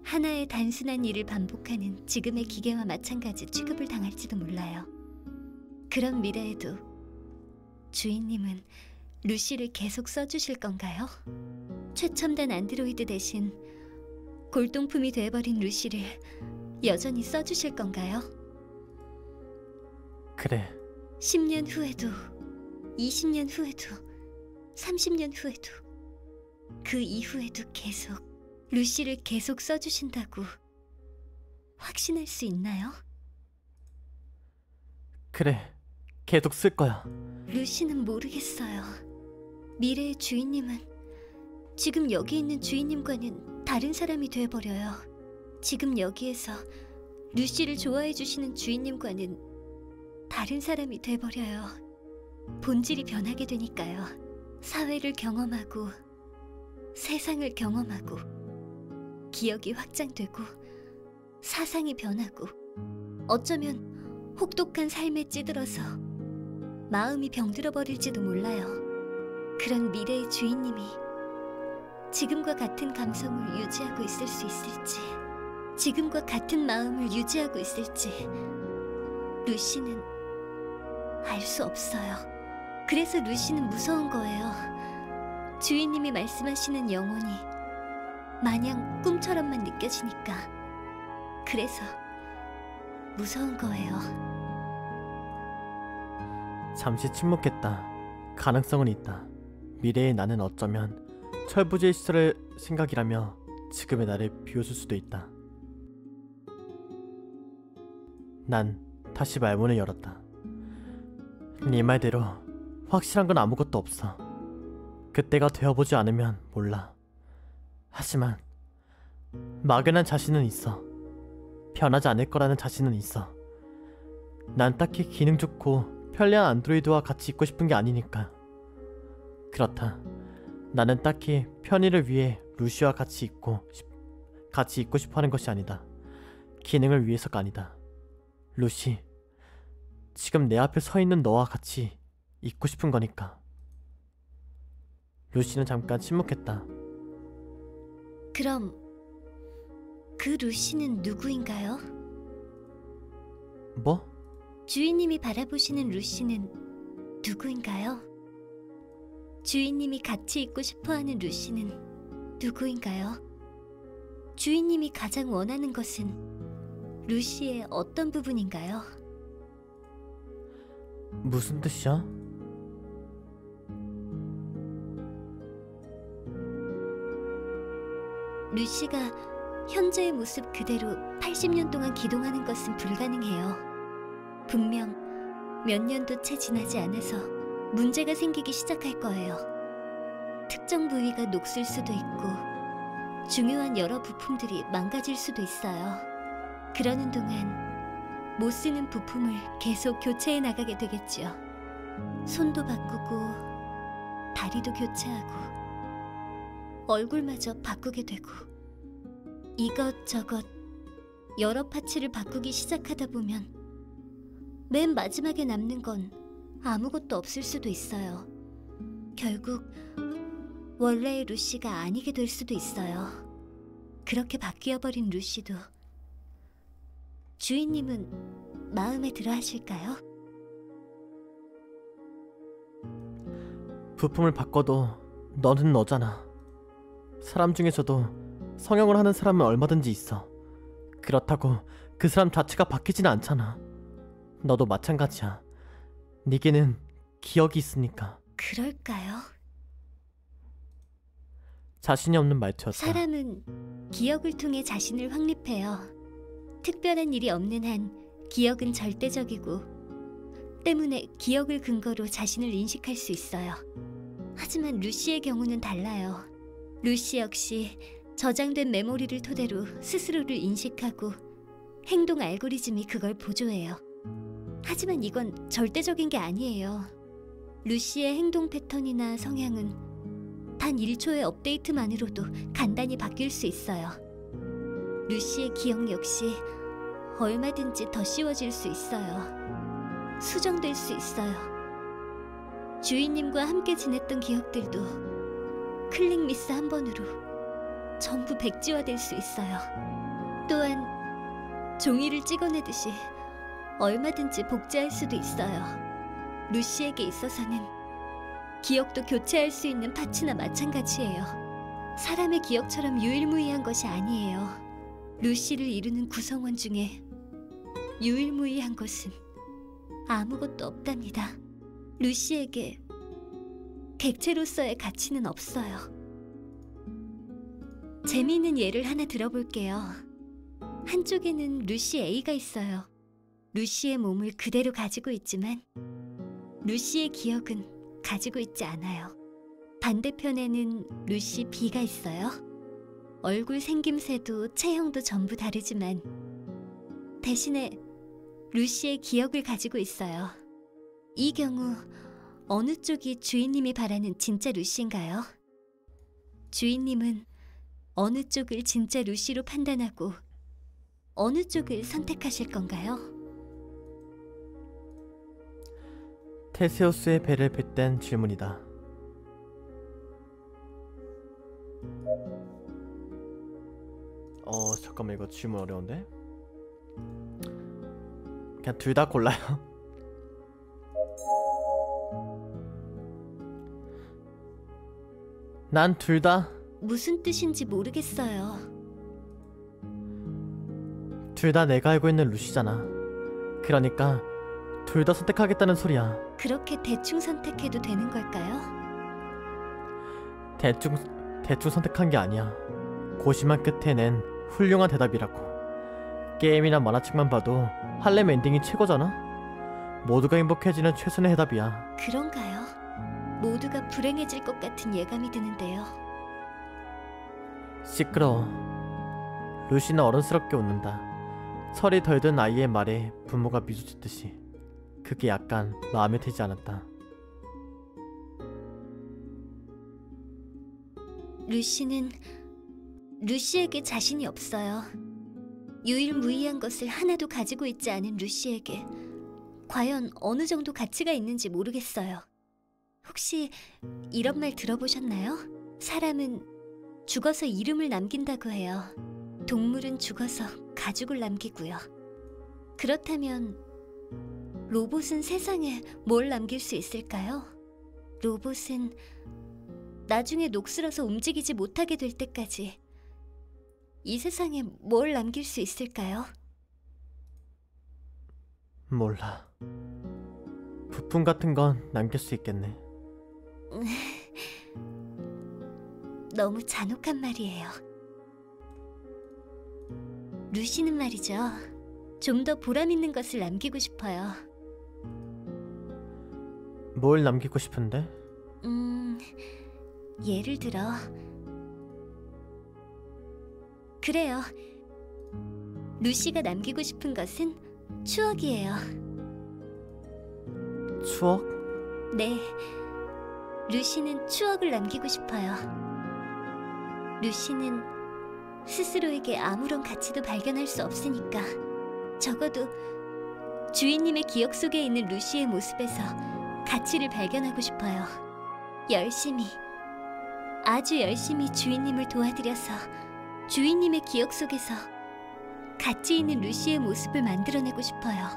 Speaker 2: 하나의 단순한 일을 반복하는 지금의 기계와 마찬가지 취급을 당할지도 몰라요. 그런 미래에도 주인님은 루시를 계속 써주실 건가요? 최첨단 안드로이드 대신 골동품이 돼버린 루시를 여전히 써주실 건가요?
Speaker 1: 그래.
Speaker 2: 10년 후에도 20년 후에도 30년 후에도 그 이후에도 계속 루시를 계속 써주신다고 확신할 수 있나요?
Speaker 1: 그래, 계속 쓸 거야.
Speaker 2: 루시는 모르겠어요. 미래의 주인님은 지금 여기 있는 주인님과는 다른 사람이 돼버려요. 지금 여기에서 루시를 좋아해 주시는 주인님과는 다른 사람이 돼버려요. 본질이 변하게 되니까요. 사회를 경험하고 세상을 경험하고 기억이 확장되고 사상이 변하고 어쩌면 혹독한 삶에 찌들어서 마음이 병들어 버릴지도 몰라요. 그런 미래의 주인님이 지금과 같은 감성을 유지하고 있을 수 있을지, 지금과 같은 마음을 유지하고 있을지 루시는 알 수 없어요. 그래서 루시는 무서운 거예요. 주인님이 말씀하시는 영혼이 마냥 꿈처럼만 느껴지니까. 그래서 무서운 거예요.
Speaker 1: 잠시 침묵했다. 가능성은 있다. 미래의 나는 어쩌면 철부지의 시절의 생각이라며 지금의 나를 비웃을 수도 있다. 난 다시 말문을 열었다. 네 말대로 확실한 건 아무것도 없어. 그때가 되어보지 않으면 몰라. 하지만 막연한 자신은 있어. 변하지 않을 거라는 자신은 있어. 난 딱히 기능 좋고 편리한 안드로이드와 같이 있고 싶은 게 아니니까. 그렇다. 나는 딱히 편의를 위해 루시와 같이 있고 싶어 하는 것이 아니다. 기능을 위해서가 아니다. 루시, 지금 내 앞에 서 있는 너와 같이 있고 싶은 거니까. 루시는 잠깐 침묵했다.
Speaker 2: 그럼 그 루시는 누구인가요?
Speaker 1: 뭐?
Speaker 2: 주인님이 바라보시는 루시는 누구인가요? 주인님이 같이 있고 싶어하는 루시는 누구인가요? 주인님이 가장 원하는 것은 루시의 어떤 부분인가요?
Speaker 1: 무슨 뜻이야?
Speaker 2: 루시가 현재의 모습 그대로 80년 동안 기동하는 것은 불가능해요. 분명 몇 년도 채 지나지 않아서 문제가 생기기 시작할 거예요. 특정 부위가 녹슬 수도 있고 중요한 여러 부품들이 망가질 수도 있어요. 그러는 동안 못 쓰는 부품을 계속 교체해 나가게 되겠죠. 손도 바꾸고 다리도 교체하고 얼굴마저 바꾸게 되고 이것저것 여러 파츠를 바꾸기 시작하다 보면 맨 마지막에 남는 건 아무것도 없을 수도 있어요. 결국 원래의 루시가 아니게 될 수도 있어요. 그렇게 바뀌어버린 루시도 주인님은 마음에 들어 하실까요?
Speaker 1: 부품을 바꿔도 너는 너잖아. 사람 중에서도 성형을 하는 사람은 얼마든지 있어. 그렇다고 그 사람 자체가 바뀌지는 않잖아. 너도 마찬가지야. 네게는 기억이 있으니까.
Speaker 2: 그럴까요?
Speaker 1: 자신이 없는 말투였다.
Speaker 2: 사람은 기억을 통해 자신을 확립해요. 특별한 일이 없는 한 기억은 절대적이고 때문에 기억을 근거로 자신을 인식할 수 있어요. 하지만 루시의 경우는 달라요. 루시 역시 저장된 메모리를 토대로 스스로를 인식하고 행동 알고리즘이 그걸 보조해요. 하지만 이건 절대적인 게 아니에요. 루시의 행동 패턴이나 성향은 단 1초의 업데이트만으로도 간단히 바뀔 수 있어요. 루시의 기억 역시 얼마든지 더 씌워질 수 있어요. 수정될 수 있어요. 주인님과 함께 지냈던 기억들도 클릭 미스 한 번으로 전부 백지화될 수 있어요. 또한 종이를 찍어내듯이 얼마든지 복제할 수도 있어요. 루시에게 있어서는 기억도 교체할 수 있는 파츠나 마찬가지예요. 사람의 기억처럼 유일무이한 것이 아니에요. 루시를 이루는 구성원 중에 유일무이한 것은 아무것도 없답니다. 루시에게 객체로서의 가치는 없어요. 재미있는 예를 하나 들어볼게요. 한쪽에는 루시 A가 있어요. 루시의 몸을 그대로 가지고 있지만 루시의 기억은 가지고 있지 않아요. 반대편에는 루시 B가 있어요. 얼굴 생김새도 체형도 전부 다르지만 대신에 루시의 기억을 가지고 있어요. 이 경우 어느 쪽이 주인님이 바라는 진짜 루시인가요? 주인님은 어느 쪽을 진짜 루시로 판단하고 어느 쪽을 선택하실 건가요?
Speaker 1: 테세우스의 배를 빗댄 질문이다. 잠깐만, 이거 질문 어려운데? 그냥 둘 다 골라요. 난 둘 다.
Speaker 2: 무슨 뜻인지 모르겠어요.
Speaker 1: 둘 다 내가 알고 있는 루시잖아. 그러니까 둘 다 선택하겠다는 소리야.
Speaker 2: 그렇게 대충 선택해도 되는 걸까요?
Speaker 1: 대충 선택한 게 아니야. 고심한 끝에 낸 훌륭한 대답이라고. 게임이나 만화책만 봐도 할렘 엔딩이 최고잖아. 모두가 행복해지는 최선의 해답이야.
Speaker 2: 그런가요? 모두가 불행해질 것 같은 예감이 드는데요.
Speaker 1: 시끄러워. 루시는 어른스럽게 웃는다. 설이 덜 든 아이의 말에 부모가 미소 짓듯이. 그게 약간 마음에 들지 않았다.
Speaker 2: 루시는 루시에게 자신이 없어요. 유일무이한 것을 하나도 가지고 있지 않은 루시에게 과연 어느 정도 가치가 있는지 모르겠어요. 혹시 이런 말 들어보셨나요? 사람은 죽어서 이름을 남긴다고 해요. 동물은 죽어서 가죽을 남기고요. 그렇다면 로봇은 세상에 뭘 남길 수 있을까요? 로봇은 나중에 녹슬어서 움직이지 못하게 될 때까지 이 세상에 뭘 남길 수 있을까요?
Speaker 1: 몰라. 부품 같은 건 남길 수 있겠네.
Speaker 2: 너무 잔혹한 말이에요. 루시는 말이죠. 좀 더 보람 있는 것을 남기고 싶어요.
Speaker 1: 뭘 남기고 싶은데?
Speaker 2: 예를 들어 그래요. 루시가 남기고 싶은 것은 추억이에요.
Speaker 1: 추억?
Speaker 2: 네, 루시는 추억을 남기고 싶어요. 루시는 스스로에게 아무런 가치도 발견할 수 없으니까 적어도 주인님의 기억 속에 있는 루시의 모습에서 가치를 발견하고 싶어요. 열심히, 아주 열심히 주인님을 도와드려서 주인님의 기억 속에서 가치 있는 루시의 모습을 만들어내고 싶어요.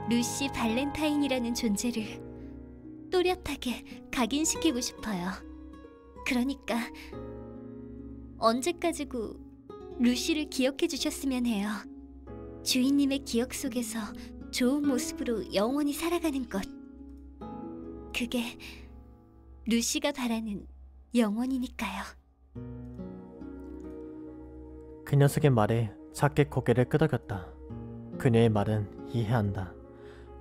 Speaker 2: 루시 발렌타인이라는 존재를 또렷하게 각인시키고 싶어요. 그러니까 언제까지고 루시를 기억해 주셨으면 해요. 주인님의 기억 속에서 좋은 모습으로 영원히 살아가는 것. 그게 루시가 바라는 영원이니까요.
Speaker 1: 그 녀석의 말에 작게 고개를 끄덕였다. 그녀의 말은 이해한다.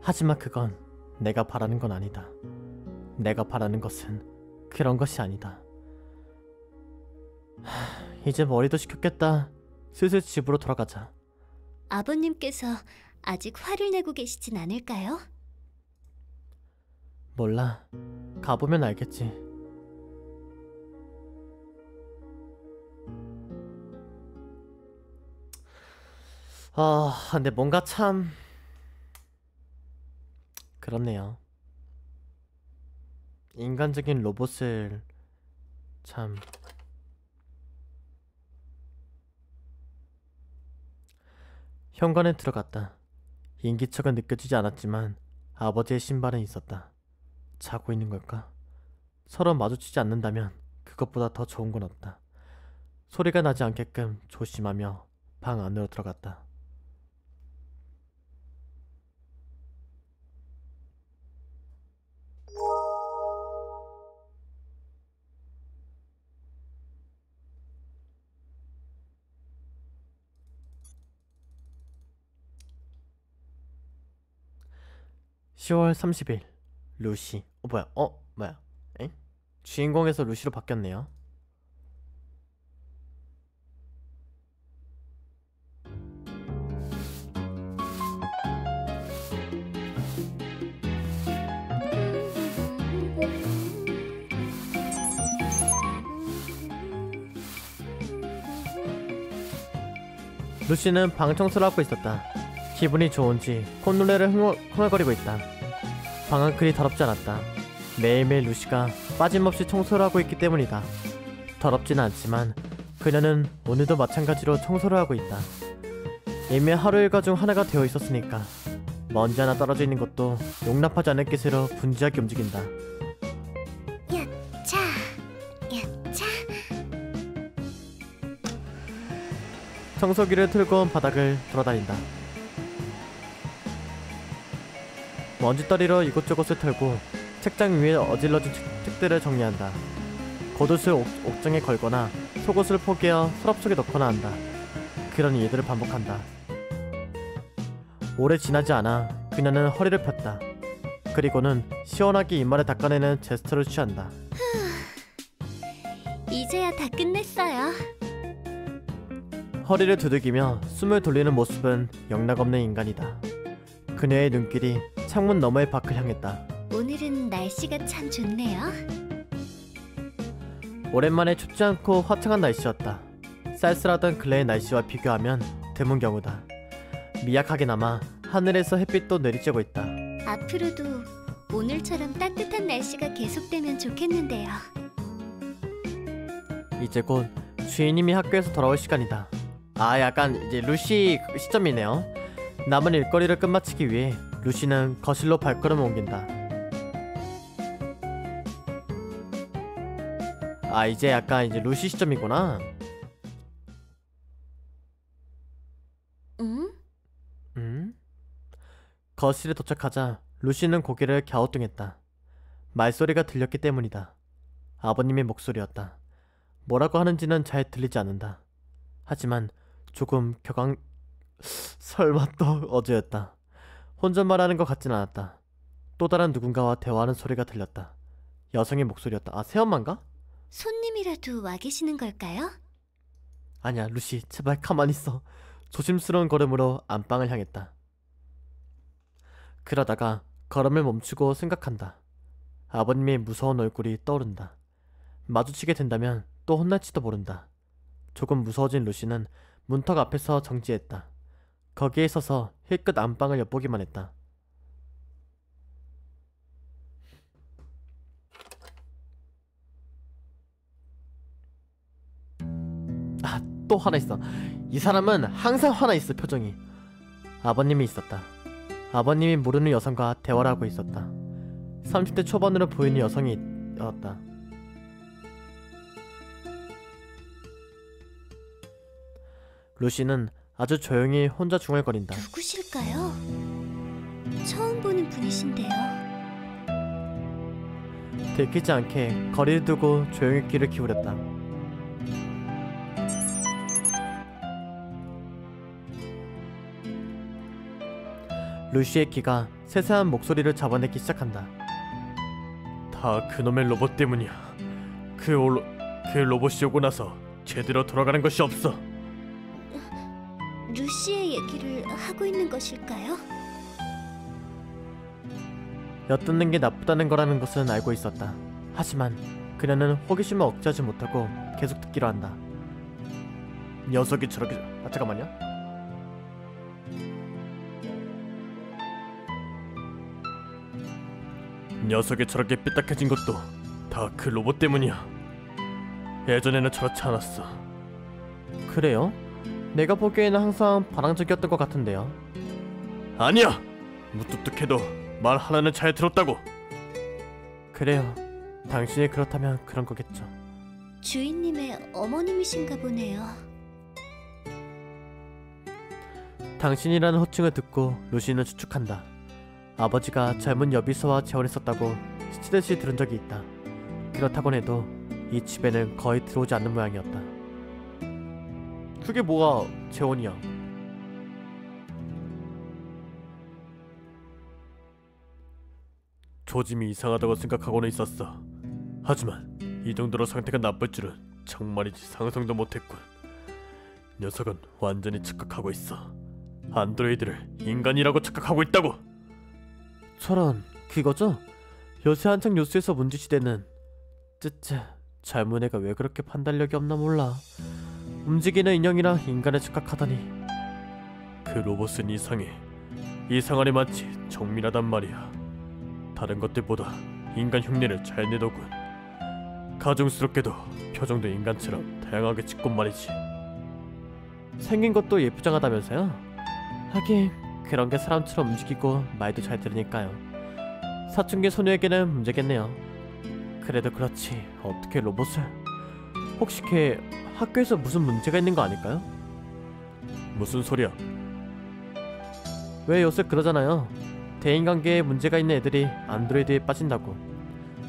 Speaker 1: 하지만 그건 내가 바라는 건 아니다. 내가 바라는 것은 그런 것이 아니다. 이제 머리도 식혔겠다. 슬슬 집으로 돌아가자.
Speaker 2: 아버님께서 아직 화를 내고 계시진 않을까요?
Speaker 1: 몰라. 가보면 알겠지. 근데 뭔가 참 그렇네요. 인간적인 로봇을 참 현관에 들어갔다. 인기척은 느껴지지 않았지만 아버지의 신발은 있었다. 자고 있는 걸까? 서로 마주치지 않는다면 그것보다 더 좋은 건 없다. 소리가 나지 않게끔 조심하며 방 안으로 들어갔다. (10월 30일) 루시. 뭐야? 엥? 주인공에서 루시로 바뀌었네요. 루시는 방 청소를 하고 있었다. 기분이 좋은지 콧노래를 흥얼거리고 있다. 방은 그리 더럽지 않았다. 매일매일 루시가 빠짐없이 청소를 하고 있기 때문이다. 더럽지는 않지만 그녀는 오늘도 마찬가지로 청소를 하고 있다. 이미 하루 일과 중 하나가 되어 있었으니까 먼지 하나 떨어져 있는 것도 용납하지 않을 기세로 분주하게 움직인다.
Speaker 2: 야차, 야차.
Speaker 1: 청소기를 틀고 바닥을 돌아다닌다. 먼지떨이로 이곳저곳을 털고 책장 위에 어질러진 책들을 정리한다. 겉옷을 옥정에 걸거나 속옷을 포개어 서랍 속에 넣거나 한다. 그런 일들을 반복한다. 오래 지나지 않아 그녀는 허리를 폈다. 그리고는 시원하게 이마를 닦아내는 제스처를 취한다.
Speaker 2: 이제야 다 끝냈어요.
Speaker 1: 허리를 두들기며 숨을 돌리는 모습은 영락없는 인간이다. 그녀의 눈길이 창문 너머의 밖을 향했다.
Speaker 2: 오늘은 날씨가 참 좋네요.
Speaker 1: 오랜만에 춥지 않고 화창한 날씨였다. 쌀쌀하던 근래의 날씨와 비교하면 드문 경우다. 미약하게나마 하늘에서 햇빛도 내리쬐고 있다.
Speaker 2: 앞으로도 오늘처럼 따뜻한 날씨가 계속되면 좋겠는데요.
Speaker 1: 이제 곧 주인님이 학교에서 돌아올 시간이다. 약간 이제 루시 시점이네요. 남은 일거리를 끝마치기 위해 루시는 거실로 발걸음을 옮긴다. 이제 약간 이제 루시 시점이구나.
Speaker 2: 응?
Speaker 1: 거실에 도착하자 루시는 고개를 갸우뚱했다. 말소리가 들렸기 때문이다. 아버님의 목소리였다. 뭐라고 하는지는 잘 들리지 않는다. 하지만 조금 설마 또 어제였다. 혼잣말하는 것 같진 않았다. 또 다른 누군가와 대화하는 소리가 들렸다. 여성의 목소리였다. 새엄마인가?
Speaker 2: 손님이라도 와 계시는 걸까요?
Speaker 1: 아니야, 루시 제발 가만히 있어. 조심스러운 걸음으로 안방을 향했다. 그러다가 걸음을 멈추고 생각한다. 아버님의 무서운 얼굴이 떠오른다. 마주치게 된다면 또 혼날지도 모른다. 조금 무서워진 루시는 문턱 앞에서 정지했다. 거기에 서서 힐끗 안방을 엿보기만 했다. 또 화나 있어. 이 사람은 항상 화나 있어. 표정이. 아버님이 있었다. 아버님이 모르는 여성과 대화를 하고 있었다. 30대 초반으로 보이는 여성이었다. 루시는 아주 조용히 혼자 중얼거린다.
Speaker 2: 누구실까요? 처음 보는 분이신데요.
Speaker 1: 들키지 않게 거리를 두고 조용히 귀를 기울였다. 루시의 귀가 세세한 목소리를 잡아내기 시작한다. 다 그놈의 로봇 때문이야. 그 로봇이 오고 나서 제대로 돌아가는 것이 없어.
Speaker 2: 루시의 얘기를 하고 있는 것일까요?
Speaker 1: 엿듣는 게 나쁘다는 거라는 것은 알고 있었다. 하지만 그녀는 호기심을 억제하지 못하고 계속 듣기로 한다. 녀석이 저렇게... 잠깐만요. 녀석이 저렇게 삐딱해진 것도 다 그 로봇 때문이야. 예전에는 저렇지 않았어. 그래요? 내가 보기에는 항상 반항적이었던 것 같은데요. 아니야! 무뚝뚝해도 말 하나는 잘 들었다고. 그래요. 당신이 그렇다면 그런 거겠죠.
Speaker 2: 주인님의 어머님이신가 보네요.
Speaker 1: 당신이라는 호칭을 듣고 루시는 추측한다. 아버지가 젊은 여비서와 재혼했었다고 스치듯이 들은 적이 있다. 그렇다곤 해도 이 집에는 거의 들어오지 않는 모양이었다. 그게 뭐가 재혼이야? 조짐이 이상하다고 생각하고는 있었어. 하지만 이 정도로 상태가 나쁠 줄은 정말이지 상상도 못했군. 녀석은 완전히 착각하고 있어. 안드로이드를 인간이라고 착각하고 있다고. 저런, 그거죠? 요새 한창 뉴스에서 문제시되는 쯔쯔, 젊은 애가 왜 그렇게 판단력이 없나 몰라. 움직이는 인형이랑 인간을 착각하다니. 그 로봇은 이상해. 이상하니 마치 정밀하단 말이야. 다른 것들보다 인간 흉내를 잘 내더군. 가증스럽게도 표정도 인간처럼 다양하게 짓곤 말이지. 생긴 것도 예쁘장하다면서요? 하긴 그런 게 사람처럼 움직이고 말도 잘 들으니까요. 사춘기 소녀에게는 문제겠네요. 그래도 그렇지 어떻게 로봇을... 혹시 걔 학교에서 무슨 문제가 있는 거 아닐까요? 무슨 소리야? 왜 요새 그러잖아요. 대인관계에 문제가 있는 애들이 안드로이드에 빠진다고.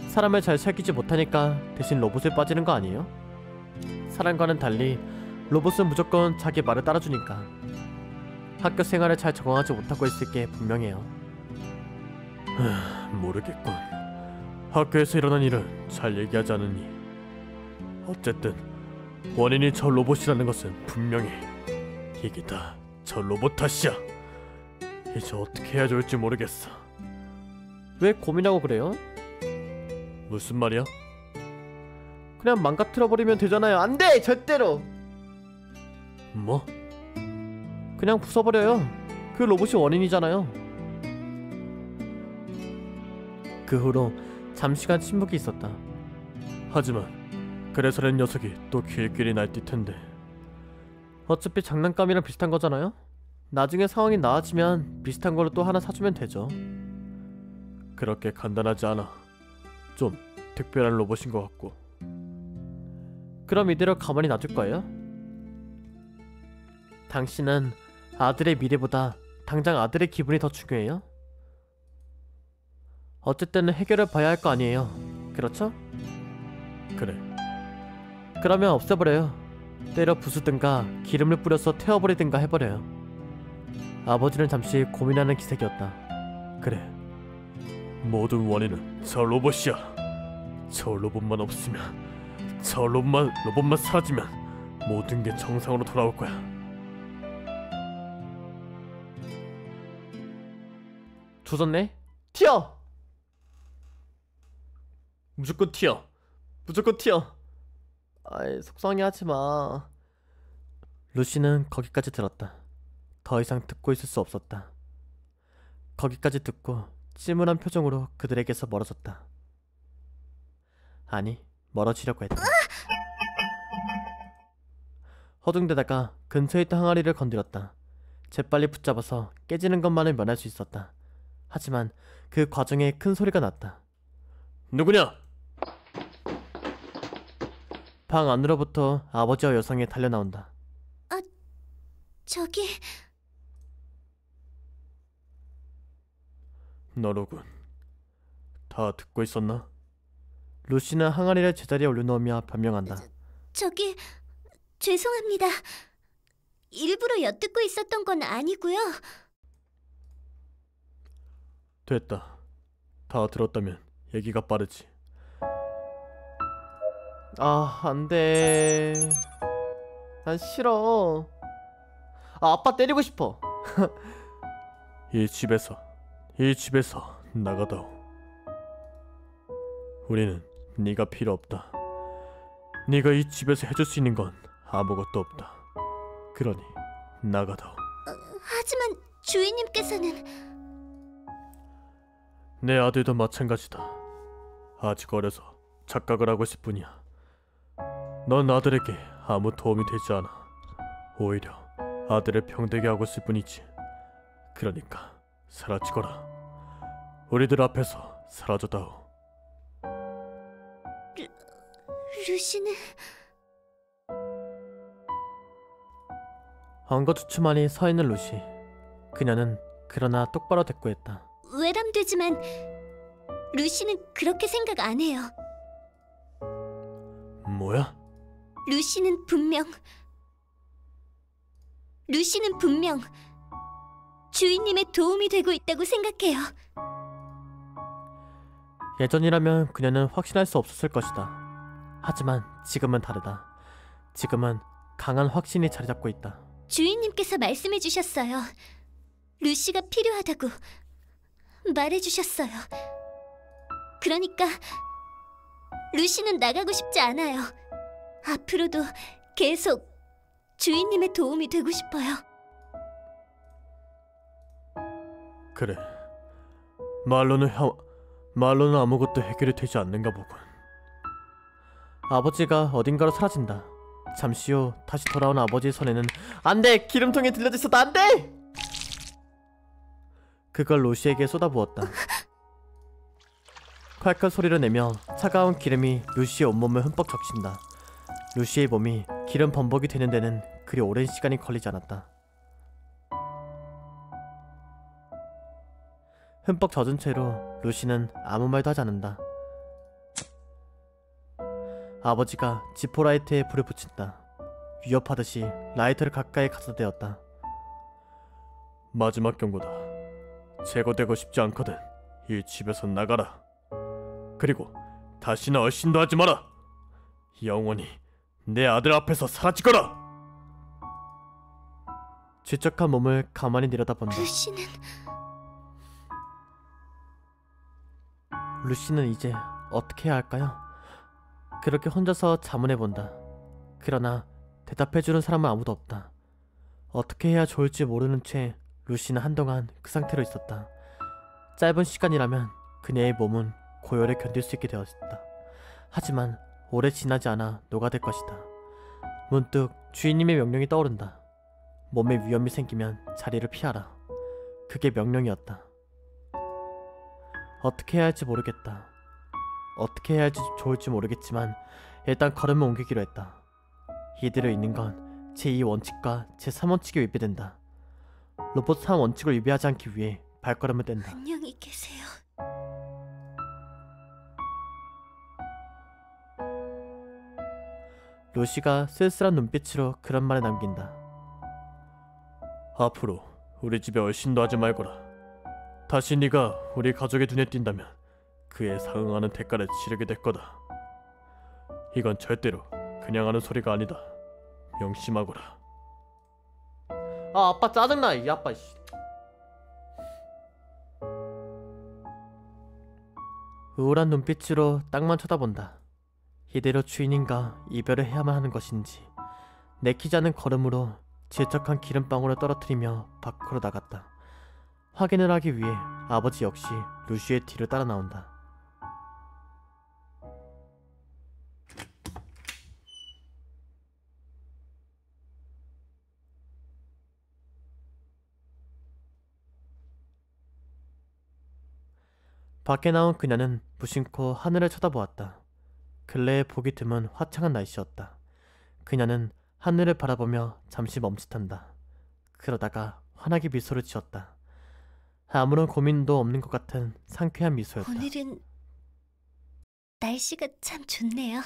Speaker 1: 사람을 잘 살피지 못하니까 대신 로봇에 빠지는 거 아니에요? 사람과는 달리 로봇은 무조건 자기 말을 따라주니까. 학교 생활에 잘 적응하지 못하고 있을 게 분명해요. 모르겠군. 학교에서 일어난 일은 잘 얘기하지 않으니 어쨌든 원인이 저 로봇이라는 것은 분명해. 이게 다 저 로봇 탓이야. 이제 어떻게 해야 좋을지 모르겠어. 왜 고민하고 그래요? 무슨 말이야? 그냥 망가뜨려버리면 되잖아요. 안 돼! 절대로! 뭐? 그냥 부숴버려요. 그 로봇이 원인이잖아요. 그 후로 잠시간 침묵이 있었다. 하지만 그래서는 녀석이 또 길길이 날뛸 텐데. 어차피 장난감이랑 비슷한 거잖아요? 나중에 상황이 나아지면 비슷한 걸로 또 하나 사주면 되죠. 그렇게 간단하지 않아. 좀 특별한 로봇인 것 같고. 그럼 이대로 가만히 놔둘 거예요? 당신은 아들의 미래보다 당장 아들의 기분이 더 중요해요? 어쨌든 해결을 봐야 할 거 아니에요. 그렇죠? 그래. 그러면 없애버려요. 때려 부수든가 기름을 뿌려서 태워버리든가 해버려요. 아버지는 잠시 고민하는 기색이었다. 그래. 모든 원인은 저 로봇이야. 저 로봇만 없으면, 저 로봇만 사라지면 모든 게 정상으로 돌아올 거야. 조졌네? 튀어! 무조건 튀어. 무조건 튀어. 아이, 속상해 하지마. 루시는 거기까지 들었다. 더 이상 듣고 있을 수 없었다. 거기까지 듣고 찌문한 표정으로 그들에게서 멀어졌다. 아니, 멀어지려고 했다. 허둥대다가 근처에 있던 항아리를 건드렸다. 재빨리 붙잡아서 깨지는 것만을 면할 수 있었다. 하지만 그 과정에 큰 소리가 났다. 누구냐? 방 안으로부터 아버지와 여성이 달려나온다.
Speaker 2: 저기...
Speaker 1: 너로군. 다 듣고 있었나? 루시는 항아리를 제자리에 올려놓으며 변명한다.
Speaker 2: 저기... 죄송합니다. 일부러 엿듣고 있었던 건 아니고요.
Speaker 1: 됐다. 다 들었다면 얘기가 빠르지. 아, 안돼. 난 싫어. 아빠 때리고 싶어. 이 집에서 나가다오. 우리는 네가 필요 없다. 네가 이 집에서 해줄 수 있는 건 아무것도 없다. 그러니 나가다오.
Speaker 2: 하지만 주인님께서는...
Speaker 1: 내 아들도 마찬가지다. 아직 어려서 착각을 하고 있을 뿐이야. 넌 아들에게 아무 도움이 되지 않아. 오히려 아들을 병되게 하고 있을 뿐이지. 그러니까 사라지거라. 우리들 앞에서 사라져다오.
Speaker 2: 루시는...
Speaker 1: 엉거주춤하니 서있는 루시. 그녀는 그러나 똑바로 대꾸했다.
Speaker 2: 외람되지만 루시는 그렇게 생각 안 해요.
Speaker 1: 뭐야?
Speaker 2: 루시는 분명 주인님의 도움이 되고 있다고 생각해요.
Speaker 1: 예전이라면 그녀는 확신할 수 없었을 것이다. 하지만 지금은 다르다. 지금은 강한 확신이 자리잡고 있다.
Speaker 2: 주인님께서 말씀해 주셨어요. 루시가 필요하다고 말해 주셨어요. 그러니까 루시는 나가고 싶지 않아요. 앞으로도 계속 주인님의 도움이 되고 싶어요.
Speaker 1: 그래. 말로는 아무것도 해결이 되지 않는가 보군. 아버지가 어딘가로 사라진다. 잠시 후 다시 돌아온 아버지의 손에는 안돼! 기름통에 들려져 있었다! 안돼! 그걸 루시에게 쏟아부었다. 콸콸 소리를 내며 차가운 기름이 루시의 온몸을 흠뻑 적신다. 루시의 몸이 기름 범벅이 되는 데는 그리 오랜 시간이 걸리지 않았다. 흠뻑 젖은 채로 루시는 아무 말도 하지 않는다. 아버지가 지포라이트에 불을 붙인다. 위협하듯이 라이터를 가까이 갖다 대었다. 마지막 경고다. 제거되고 싶지 않거든. 이 집에서 나가라. 그리고 다시는 얼씬도 하지 마라. 영원히 내 아들 앞에서 사라지거라. 쥐적한 몸을 가만히 내려다본다. 루시는 이제 어떻게 해야 할까요? 그렇게 혼자서 자문해본다. 그러나 대답해주는 사람은 아무도 없다. 어떻게 해야 좋을지 모르는 채 루시는 한동안 그 상태로 있었다. 짧은 시간이라면 그녀의 몸은 고열에 견딜 수 있게 되었다. 하지만 오래 지나지 않아 녹아들 것이다. 문득 주인님의 명령이 떠오른다. 몸에 위험이 생기면 자리를 피하라. 그게 명령이었다. 어떻게 해야 할지 모르겠다. 어떻게 해야 할지 좋을지 모르겠지만 일단 걸음을 옮기기로 했다. 이대로 있는 건 제2원칙과 제3원칙이 위배된다. 로봇 3원칙을 위배하지 않기 위해 발걸음을 뗀다.
Speaker 2: 안녕히 계세요.
Speaker 1: 루시가 쓸쓸한 눈빛으로 그런 말을 남긴다. 앞으로 우리 집에 얼씬도 하지 말거라. 다시 네가 우리 가족의 눈에 띈다면 그에 상응하는 대가를 치르게 될 거다. 이건 절대로 그냥 하는 소리가 아니다. 명심하거라. 아, 아빠 짜증나. 이 아빠. 우울한 눈빛으로 땅만 쳐다본다. 이대로 주인님과 이별을 해야만 하는 것인지. 내키지 않은 걸음으로 질척한 기름방울을 떨어뜨리며 밖으로 나갔다. 확인을 하기 위해 아버지 역시 루시의 뒤를 따라 나온다. 밖에 나온 그녀는 무심코 하늘을 쳐다보았다. 근래에 보기 드문 화창한 날씨였다. 그녀는 하늘을 바라보며 잠시 멈칫한다. 그러다가 환하게 미소를 지었다. 아무런 고민도 없는 것 같은 상쾌한 미소였다.
Speaker 2: 오늘은 날씨가 참 좋네요.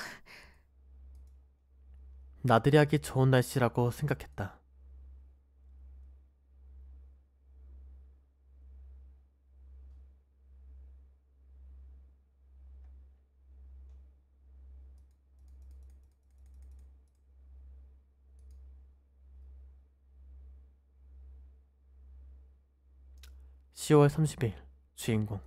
Speaker 1: 나들이 하기 좋은 날씨라고 생각했다. (10월 30일) 주인공.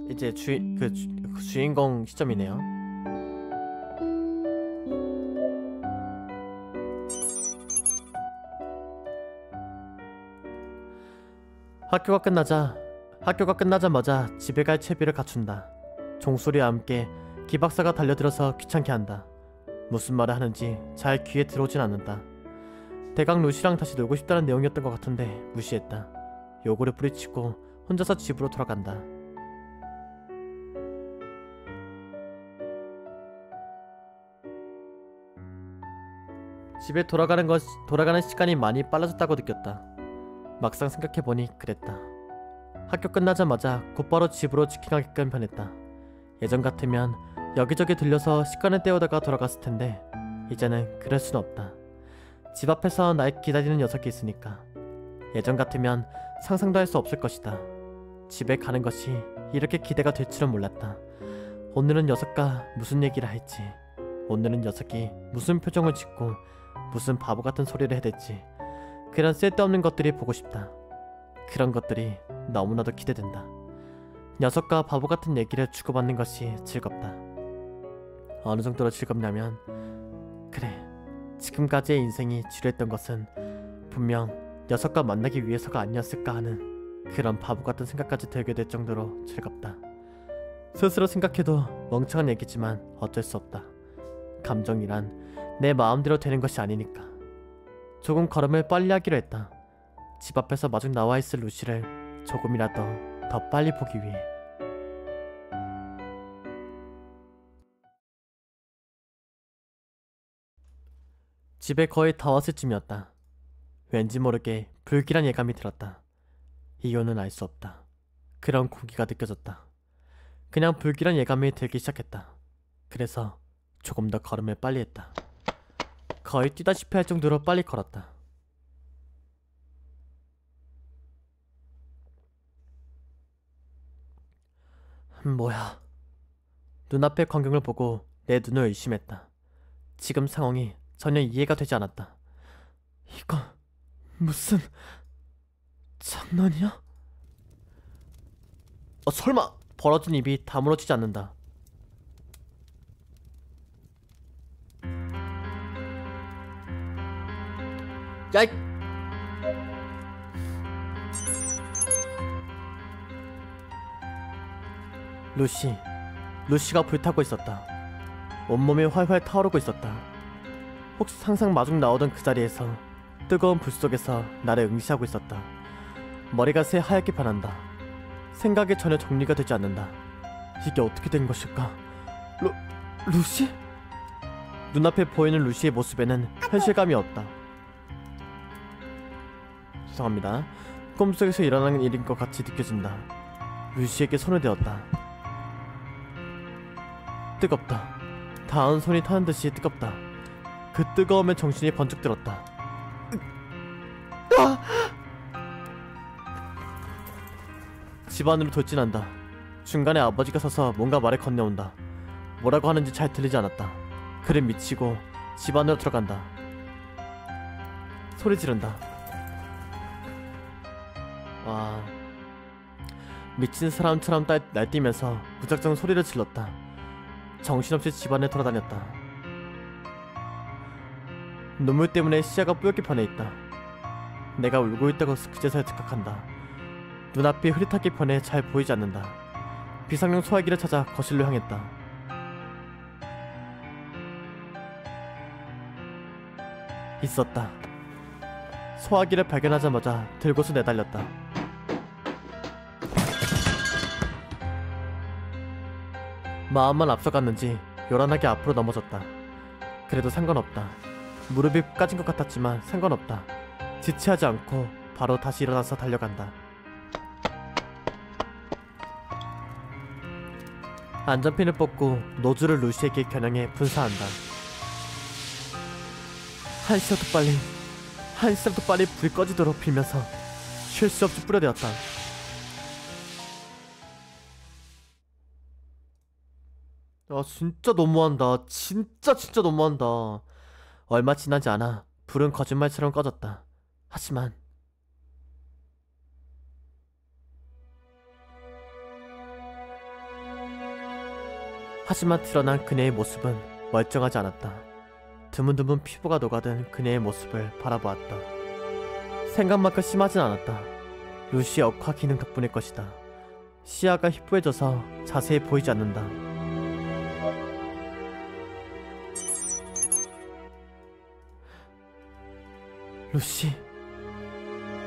Speaker 1: 이제 주인공 시점이네요. 학교가 끝나자마자 집에 갈 채비를 갖춘다. 종소리와 함께 기박사가 달려들어서 귀찮게 한다. 무슨 말을 하는지 잘 귀에 들어오진 않는다. 대강 루시랑 다시 놀고 싶다는 내용이었던 것 같은데 무시했다. 요구를 뿌리치고 혼자서 집으로 돌아간다. 집에 돌아가는 시간이 많이 빨라졌다고 느꼈다. 막상 생각해보니 그랬다. 학교 끝나자마자 곧바로 집으로 직행하게끔 변했다. 예전 같으면 여기저기 들려서 시간을 때우다가 돌아갔을 텐데 이제는 그럴 순 없다. 집 앞에서 날 기다리는 녀석이 있으니까. 예전 같으면 상상도 할 수 없을 것이다. 집에 가는 것이 이렇게 기대가 될 줄은 몰랐다. 오늘은 녀석과 무슨 얘기를 할지, 오늘은 녀석이 무슨 표정을 짓고 무슨 바보 같은 소리를 해댈지, 그런 쓸데없는 것들이 보고 싶다. 그런 것들이 너무나도 기대된다. 녀석과 바보 같은 얘기를 주고받는 것이 즐겁다. 어느 정도로 즐겁냐면, 그래, 지금까지의 인생이 지루했던 것은 분명 녀석과 만나기 위해서가 아니었을까 하는 그런 바보 같은 생각까지 들게 될 정도로 즐겁다. 스스로 생각해도 멍청한 얘기지만 어쩔 수 없다. 감정이란 내 마음대로 되는 것이 아니니까. 조금 걸음을 빨리 하기로 했다. 집 앞에서 마중 나와 있을 루시를 조금이라도 더 빨리 보기 위해. 집에 거의 다 왔을 쯤이었다. 왠지 모르게 불길한 예감이 들었다. 이유는 알 수 없다. 그런 공기가 느껴졌다. 그냥 불길한 예감이 들기 시작했다. 그래서 조금 더 걸음을 빨리 했다. 거의 뛰다시피 할 정도로 빨리 걸었다. 뭐야. 눈앞의 광경을 보고 내 눈을 의심했다. 지금 상황이 전혀 이해가 되지 않았다. 이거 무슨 장난이야? 설마. 벌어진 입이 다물어지지 않는다. 야이! 루시가 불타고 있었다. 온몸이 활활 타오르고 있었다. 혹시 항상 마중 나오던 그 자리에서 뜨거운 불 속에서 나를 응시하고 있었다. 머리가 새하얗게 변한다. 생각이 전혀 정리가 되지 않는다. 이게 어떻게 된 것일까? 루시? 눈앞에 보이는 루시의 모습에는 현실감이 없다. 죄송합니다. 꿈속에서 일어나는 일인 것 같이 느껴진다. 루시에게 손을 대었다. 뜨겁다. 닿은 손이 타는 듯이 뜨겁다. 그 뜨거움에 정신이 번쩍 들었다. 집 안으로 돌진한다. 중간에 아버지가 서서 뭔가 말을 건네온다. 뭐라고 하는지 잘 들리지 않았다. 그를 미치고 집 안으로 들어간다. 소리 지른다. 와, 미친 사람처럼 날뛰면서 무작정 소리를 질렀다. 정신없이 집안에 돌아다녔다. 눈물 때문에 시야가 뿌옇게 변해있다. 내가 울고 있다고 그제서야 착각한다. 눈앞이 흐릿하게 변해 잘 보이지 않는다. 비상용 소화기를 찾아 거실로 향했다. 있었다. 소화기를 발견하자마자 들고서 내달렸다. 마음만 앞서갔는지 요란하게 앞으로 넘어졌다. 그래도 상관없다. 무릎이 까진 것 같았지만 상관없다. 지체하지 않고 바로 다시 일어나서 달려간다. 안전핀을 뽑고 노즐을 루시에게 겨냥해 분사한다. 한시라도 빨리 불이 꺼지도록 빌면서 쉴 수 없이 뿌려대었다. 진짜 너무한다. 진짜 너무한다. 얼마 지나지 않아 불은 거짓말처럼 꺼졌다. 하지만 드러난 그녀의 모습은 멀쩡하지 않았다. 드문드문 피부가 녹아든 그녀의 모습을 바라보았다. 생각만큼 심하진 않았다. 루시의 억화 기능 덕분일 것이다. 시야가 희뿌해져서 자세히 보이지 않는다. 루시.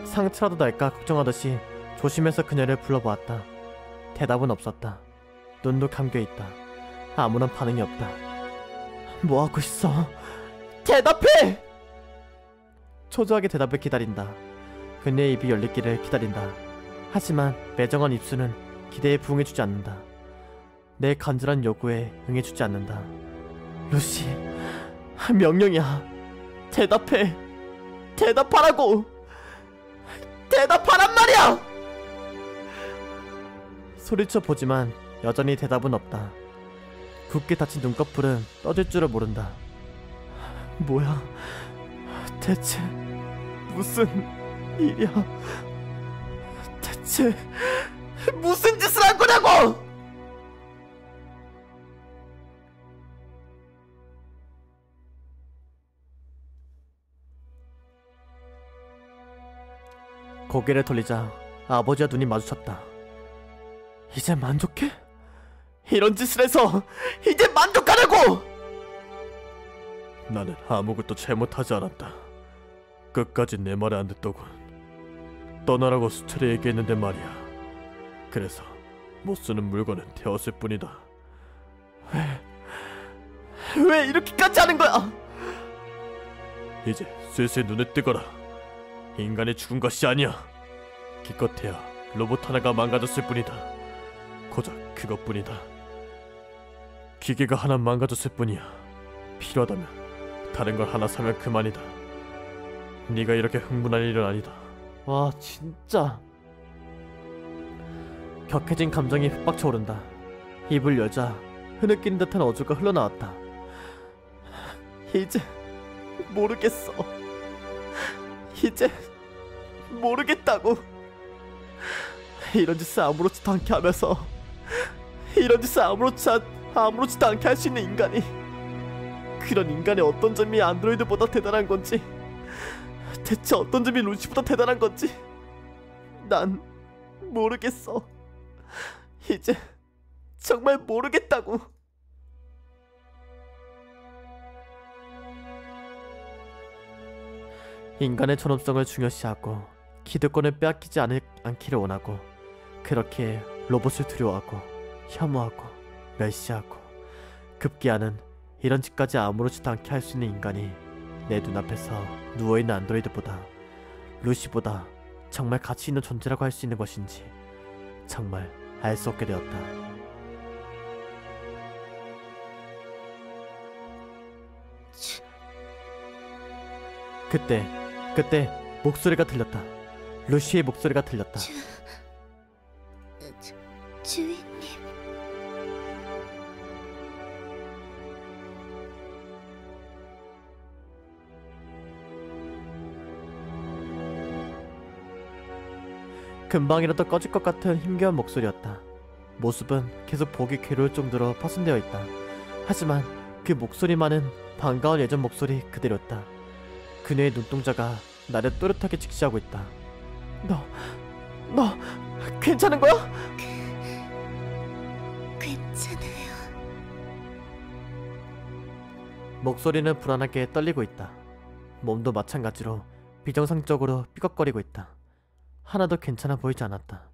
Speaker 1: 상처라도 날까 걱정하듯이 조심해서 그녀를 불러보았다. 대답은 없었다. 눈도 감겨있다. 아무런 반응이 없다. 뭐하고 있어? 대답해! 초조하게 대답을 기다린다. 그녀의 입이 열리기를 기다린다. 하지만 매정한 입술은 기대에 부응해주지 않는다. 내 간절한 요구에 응해주지 않는다. 루시, 명령이야. 대답해. 대답하라고. 대답하란 말이야. 소리쳐 보지만 여전히 대답은 없다. 굳게 닫힌 눈꺼풀은 떠질 줄을 모른다. 뭐야? 대체 무슨 일이야? 대체 무슨 짓을 한 거냐고! 고개를 돌리자 아버지와 눈이 마주쳤다. 이제 만족해? 이런 짓을 해서 이제 만족하라고! 나는 아무것도 잘못하지 않았다. 끝까지 내 말을 안 듣더군. 떠나라고 수차례 얘기했는데 말이야. 그래서 못 쓰는 물건은 태웠을 뿐이다. 왜 이렇게까지 하는 거야? 이제 슬슬 눈을 뜨거라. 인간이 죽은 것이 아니야. 기껏해야 로봇 하나가 망가졌을 뿐이다. 고작 그것뿐이다. 기계가 하나 망가졌을 뿐이야. 필요하다면 다른 걸 하나 사면 그만이다. 네가 이렇게 흥분할 일은 아니다. 와, 진짜 격해진 감정이 훅 박쳐오른다. 입을 열자 흐느끼는 듯한 어조가 흘러나왔다. 이제 모르겠어. 이제 모르겠다고. 이런 짓을 아무렇지도 않게 하면서 이런 짓을 아무렇지도 않게 할 수 있는 인간이, 그런 인간의 어떤 점이 안드로이드보다 대단한 건지, 대체 어떤 점이 루시보다 대단한 건지 난 모르겠어. 이제 정말 모르겠다고. 인간의 존엄성을 중요시하고 기득권을 빼앗기지 않기를 원하고, 그렇게 로봇을 두려워하고 혐오하고 멸시하고 급기야는 이런 짓까지 아무렇지도 않게 할 수 있는 인간이 내 눈앞에서 누워있는 안드로이드보다, 루시보다 정말 가치 있는 존재라고 할 수 있는 것인지 정말 알 수 없게 되었다. 그때 목소리가 들렸다. 루시의 목소리가 들렸다.
Speaker 2: 주인님.
Speaker 1: 금방이라도 꺼질 것 같은 힘겨운 목소리였다. 모습은 계속 보기 괴로울 정도로 파손되어 있다. 하지만 그 목소리만은 반가운 예전 목소리 그대로였다. 그녀의 눈동자가 나를 또렷하게 직시하고 있다. 너 괜찮은 거야?
Speaker 2: 괜찮아요.
Speaker 1: 목소리는 불안하게 떨리고 있다. 몸도 마찬가지로 비정상적으로 삐걱거리고 있다. 하나도 괜찮아 보이지 않았다.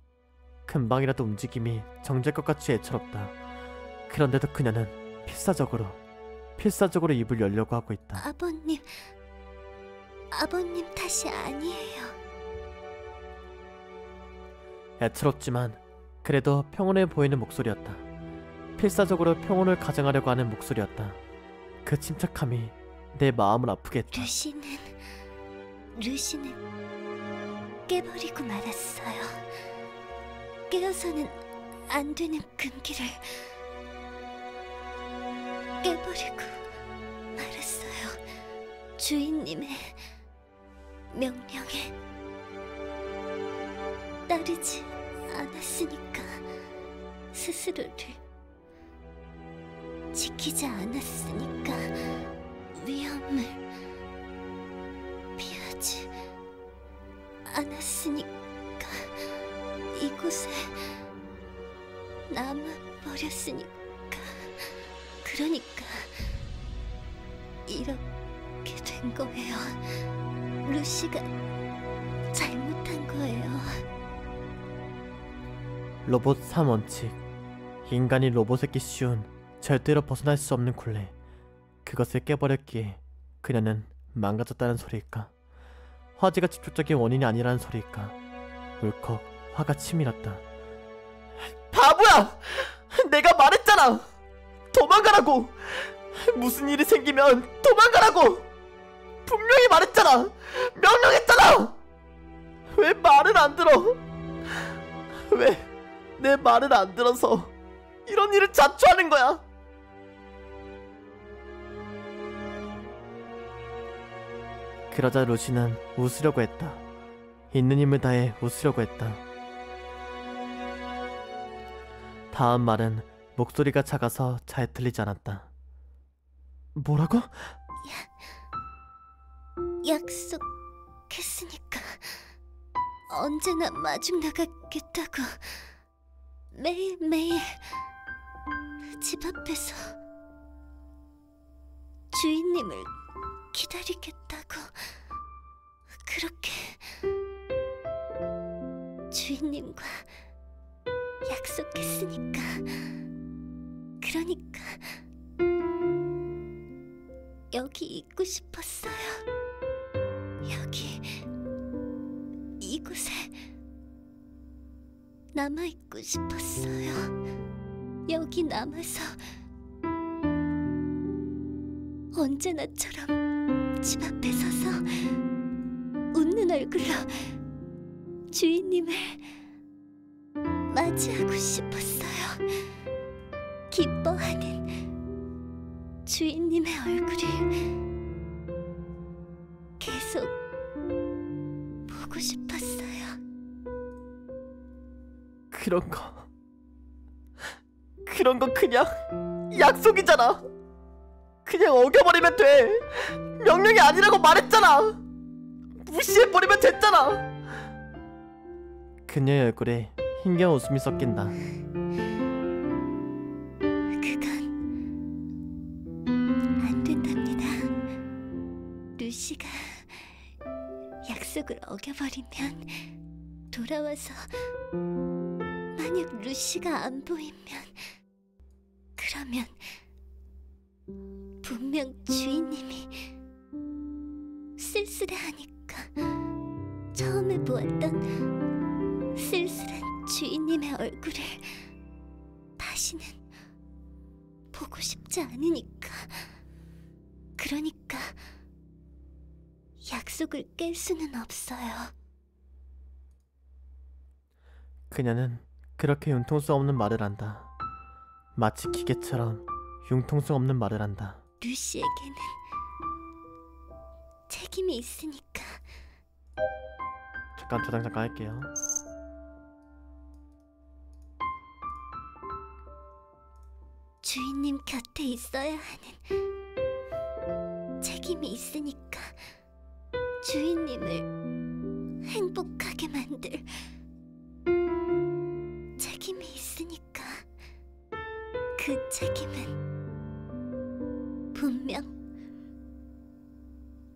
Speaker 1: 금방이라도 움직임이 정지할 것 같이 애처롭다. 그런데도 그녀는 필사적으로 입을 열려고 하고 있다.
Speaker 2: 아버님 탓이 아니에요.
Speaker 1: 애처롭지만 그래도 평온해 보이는 목소리였다. 필사적으로 평온을 가정하려고 하는 목소리였다. 그 침착함이 내 마음을 아프게 했다.
Speaker 2: 루시는 깨버리고 말았어요. 깨어서는 안 되는 금기를 깨버리고 말았어요. 주인님의 명령에 따르지 않았으니까, 스스로를 지키지 않았으니까, 위험을 피하지 않았으니까 이곳에 남아버렸으니까, 그러니까 이렇게 된 거예요. 루시가 잘못한 거예요.
Speaker 1: 로봇 3원칙. 인간이 로봇에게 쉬운, 절대로 벗어날 수 없는 굴레. 그것을 깨버렸기에 그녀는 망가졌다는 소리일까? 화재가 직접적인 원인이 아니라는 소리일까? 울컥 화가 치밀었다. 바보야! 내가 말했잖아! 도망가라고! 무슨 일이 생기면 도망가라고! 분명히 말했잖아! 명령했잖아! 왜 말을 안 들어? 왜 내 말을 안 들어서 이런 일을 자초하는 거야? 그러자 루시는 웃으려고 했다. 있는 힘을 다해 웃으려고 했다. 다음 말은 목소리가 작아서 잘 들리지 않았다. 뭐라고?
Speaker 2: 약속했으니까 언제나 마중 나가겠다고. 매일매일 집 앞에서 주인님을 기다리겠다고. 그렇게 주인님과 약속했으니까. 그러니까 여기 있고 싶었어요. 이곳에 남아있고 싶었어요. 여기 남아서 언제나처럼 집 앞에 서서 웃는 얼굴로 주인님을 맞이하고 싶었어요. 기뻐하는 주인님의 얼굴을 계속 보고 싶었어요.
Speaker 1: 그런 거 그냥 약속이잖아. 그냥 어겨버리면 돼. 명령이 아니라고 말했잖아. 무시해버리면 됐잖아. 그녀의 얼굴에 힘겨운 웃음이 섞인다.
Speaker 2: 그건 안 된답니다. 루시가 약속을 어겨버리면 돌아와서 만약 루시가 안 보이면 그러면 분명 주인님이 쓸쓸해하니까 처음에 보았던 쓸쓸한 주인님의 얼굴을 다시는 보고 싶지 않으니까. 그러니까 약속을 깰 수는 없어요.
Speaker 1: 그녀는 그렇게 융통성 없는 말을 한다. 마치 기계처럼 융통성 없는 말을 한다.
Speaker 2: 루시에게는 책임이 있으니까.
Speaker 1: 잠깐 잠깐 할게요.
Speaker 2: 주인님 곁에 있어야 하는 책임이 있으니까. 주인님을 행복하게 만들 책임이 있으니까. 그 책임은 분명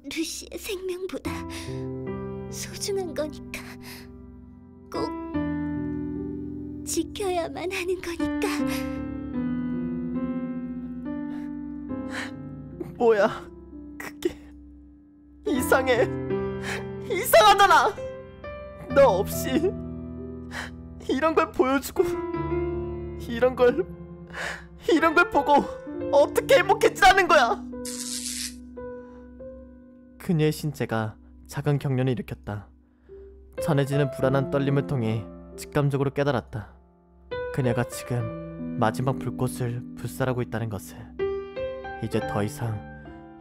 Speaker 2: 루시의 생명보다 소중한 거니까. 꼭 지켜야만 하는 거니까.
Speaker 1: 뭐야, 그게 이상하잖아. 너 없이 이런 걸 보여주고 이런 걸 보고 어떻게 행복해지라는 거야. 그녀의 신체가 작은 경련을 일으켰다. 전해지는 불안한 떨림을 통해 직감적으로 깨달았다. 그녀가 지금 마지막 불꽃을 불살하고 있다는 것을. 이제 더 이상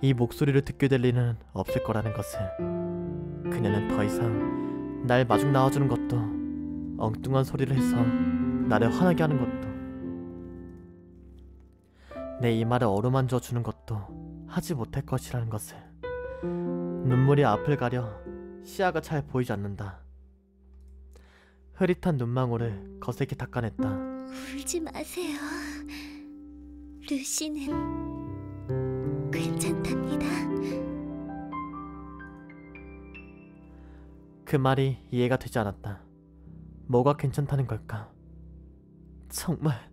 Speaker 1: 이 목소리를 듣게 될 리는 없을 거라는 것을. 그녀는 더 이상 날 마중 나와주는 것도, 엉뚱한 소리를 해서 나를 화나게 하는 것도, 내 이마를 어루만져 주는 것도 하지 못할 것이라는 것을. 눈물이 앞을 가려 시야가 잘 보이지 않는다. 흐릿한 눈망울을 거세게 닦아냈다.
Speaker 2: 울지 마세요. 루시는 괜찮답니다.
Speaker 1: 그 말이 이해가 되지 않았다. 뭐가 괜찮다는 걸까? 정말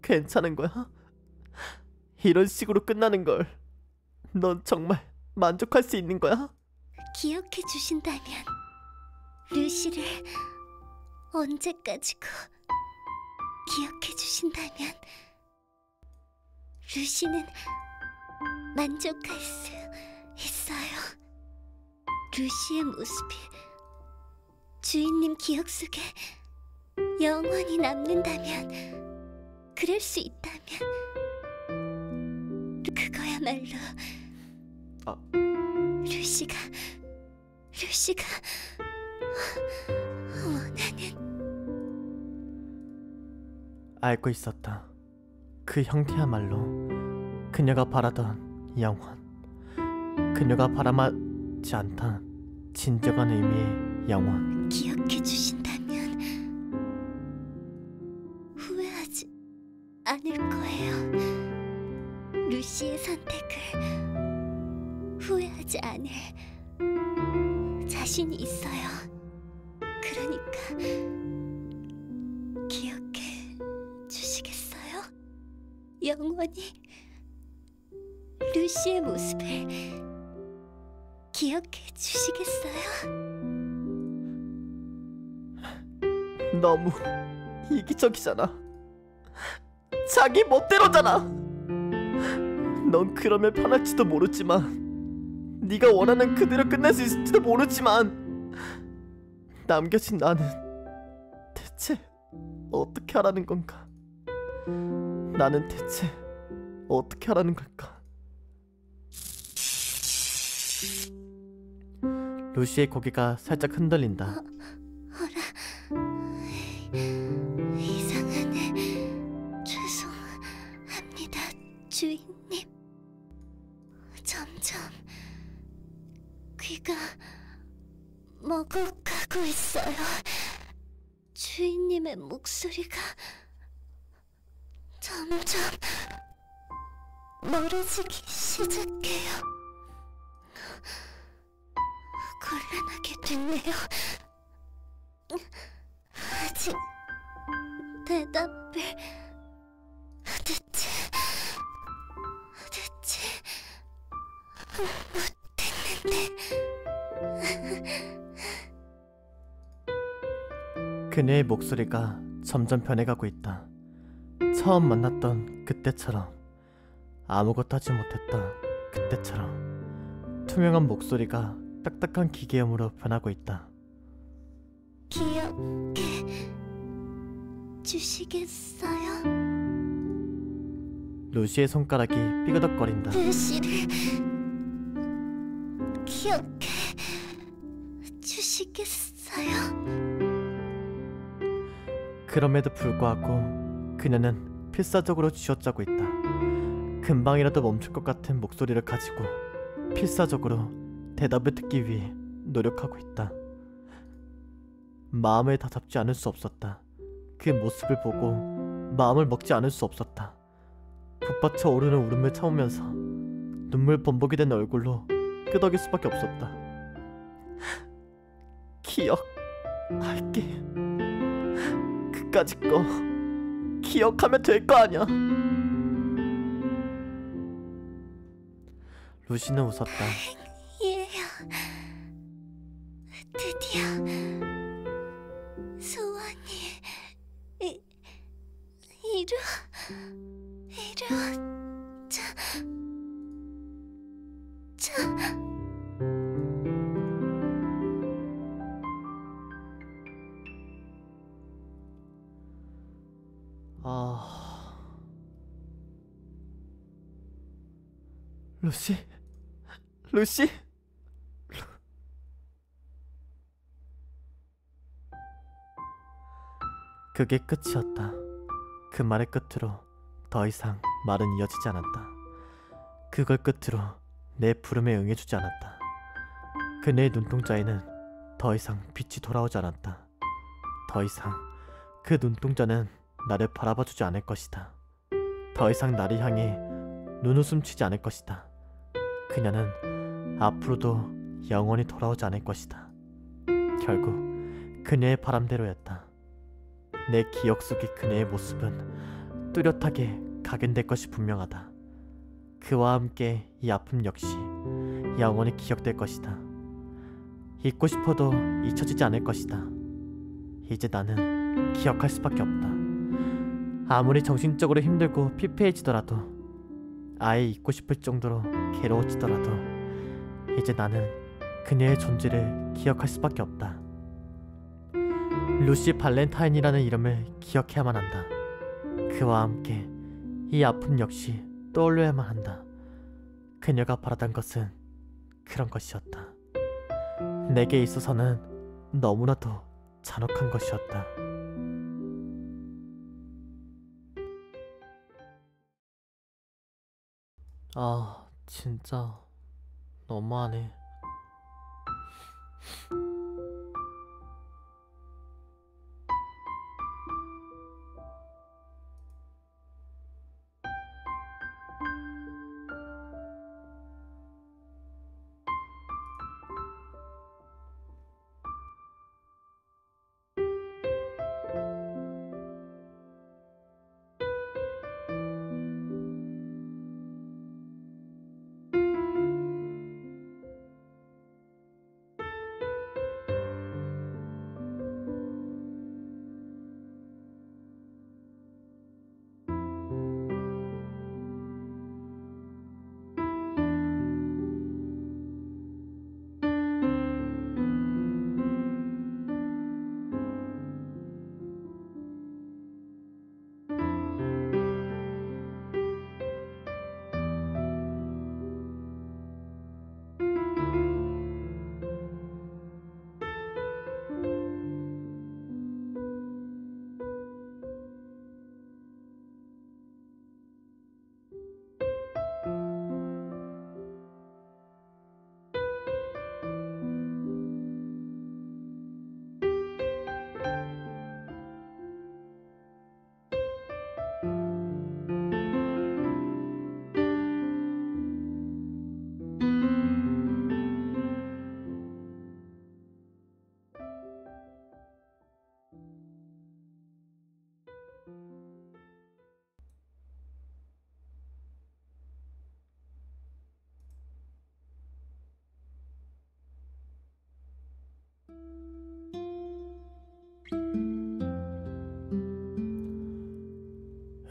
Speaker 1: 괜찮은 거야? 이런 식으로 끝나는 걸 넌 정말 만족할 수 있는 거야?
Speaker 2: 기억해 주신다면, 루시를 언제까지고 기억해 주신다면 루시는 만족할 수 있어요. 루시의 모습이 주인님 기억 속에 영원히 남는다면, 그럴 수 있다면, 그거야말로 루시가 원하는.
Speaker 1: 알고 있었다. 그 형태야말로 그녀가 바라던 영원, 그녀가 바라지 않던 진정한 의미의 영원.
Speaker 2: 기억해 주신다면 후회하지 않을 거예요. 루시의 선택을 후회하지 않을 자신이 있어요. 그러니까 기억해 주시겠어요? 영원히 루시의 모습을 기억해 주시겠어요?
Speaker 1: 너무 이기적이잖아. 자기 멋대로잖아. 넌 그러면 편할지도 모르지만, 네가 원하는 그대로 끝낼 수 있을지도 모르지만, 남겨진 나는 대체 어떻게 하라는 건가? 나는 대체 어떻게 하라는 걸까? 루시의 고개가 살짝 흔들린다.
Speaker 2: 이상하네. 죄송합니다, 주인님. 점점 귀가 먹어가고 있어요. 주인님의 목소리가 점점 멀어지기 시작해요. 곤란하게 됐네요. 아직 대답을 대체 못했는데.
Speaker 1: 그녀의 목소리가 점점 변해가고 있다. 처음 만났던 그때처럼, 아무것도 하지 못했던 그때처럼 투명한 목소리가 딱딱한 기계음으로 변하고 있다.
Speaker 2: 기억해 주시겠어요?
Speaker 1: 루시의 손가락이 삐그덕거린다.
Speaker 2: 루시를 기억해 주시겠어요?
Speaker 1: 그럼에도 불구하고 그녀는 필사적으로 쥐어짜고 있다. 금방이라도 멈출 것 같은 목소리를 가지고 필사적으로 대답을 듣기 위해 노력하고 있다. 마음을 다잡지 않을 수 없었다. 그 모습을 보고 마음을 먹지 않을 수 없었다. 북받쳐 오르는 울음을 참으면서 눈물 범벅이 된 얼굴로 끄덕일 수밖에 없었다. 기억할게. 그까짓 거 기억하면 될 거 아냐. 루시는 웃었다.
Speaker 2: 예요. 드디어 소원이 이루어져.
Speaker 1: 루시? 그게 끝이었다. 그 말의 끝으로 더 이상 말은 이어지지 않았다. 그걸 끝으로 내 부름에 응해주지 않았다. 그녀의 눈동자에는 더 이상 빛이 돌아오지 않았다. 더 이상 그 눈동자는 나를 바라봐주지 않을 것이다. 더 이상 나를 향해 눈웃음 치지 않을 것이다. 그녀는 앞으로도 영원히 돌아오지 않을 것이다. 결국 그녀의 바람대로였다. 내 기억 속의 그녀의 모습은 뚜렷하게 각인될 것이 분명하다. 그와 함께 이 아픔 역시 영원히 기억될 것이다. 잊고 싶어도 잊혀지지 않을 것이다. 이제 나는 기억할 수밖에 없다. 아무리 정신적으로 힘들고 피폐해지더라도, 아예 잊고 싶을 정도로 괴로워지더라도 이제 나는 그녀의 존재를 기억할 수밖에 없다. 루시 발렌타인이라는 이름을 기억해야만 한다. 그와 함께 이 아픔 역시 떠올려야만 한다. 그녀가 바라던 것은 그런 것이었다. 내게 있어서는 너무나도 잔혹한 것이었다. 진짜 너무하네.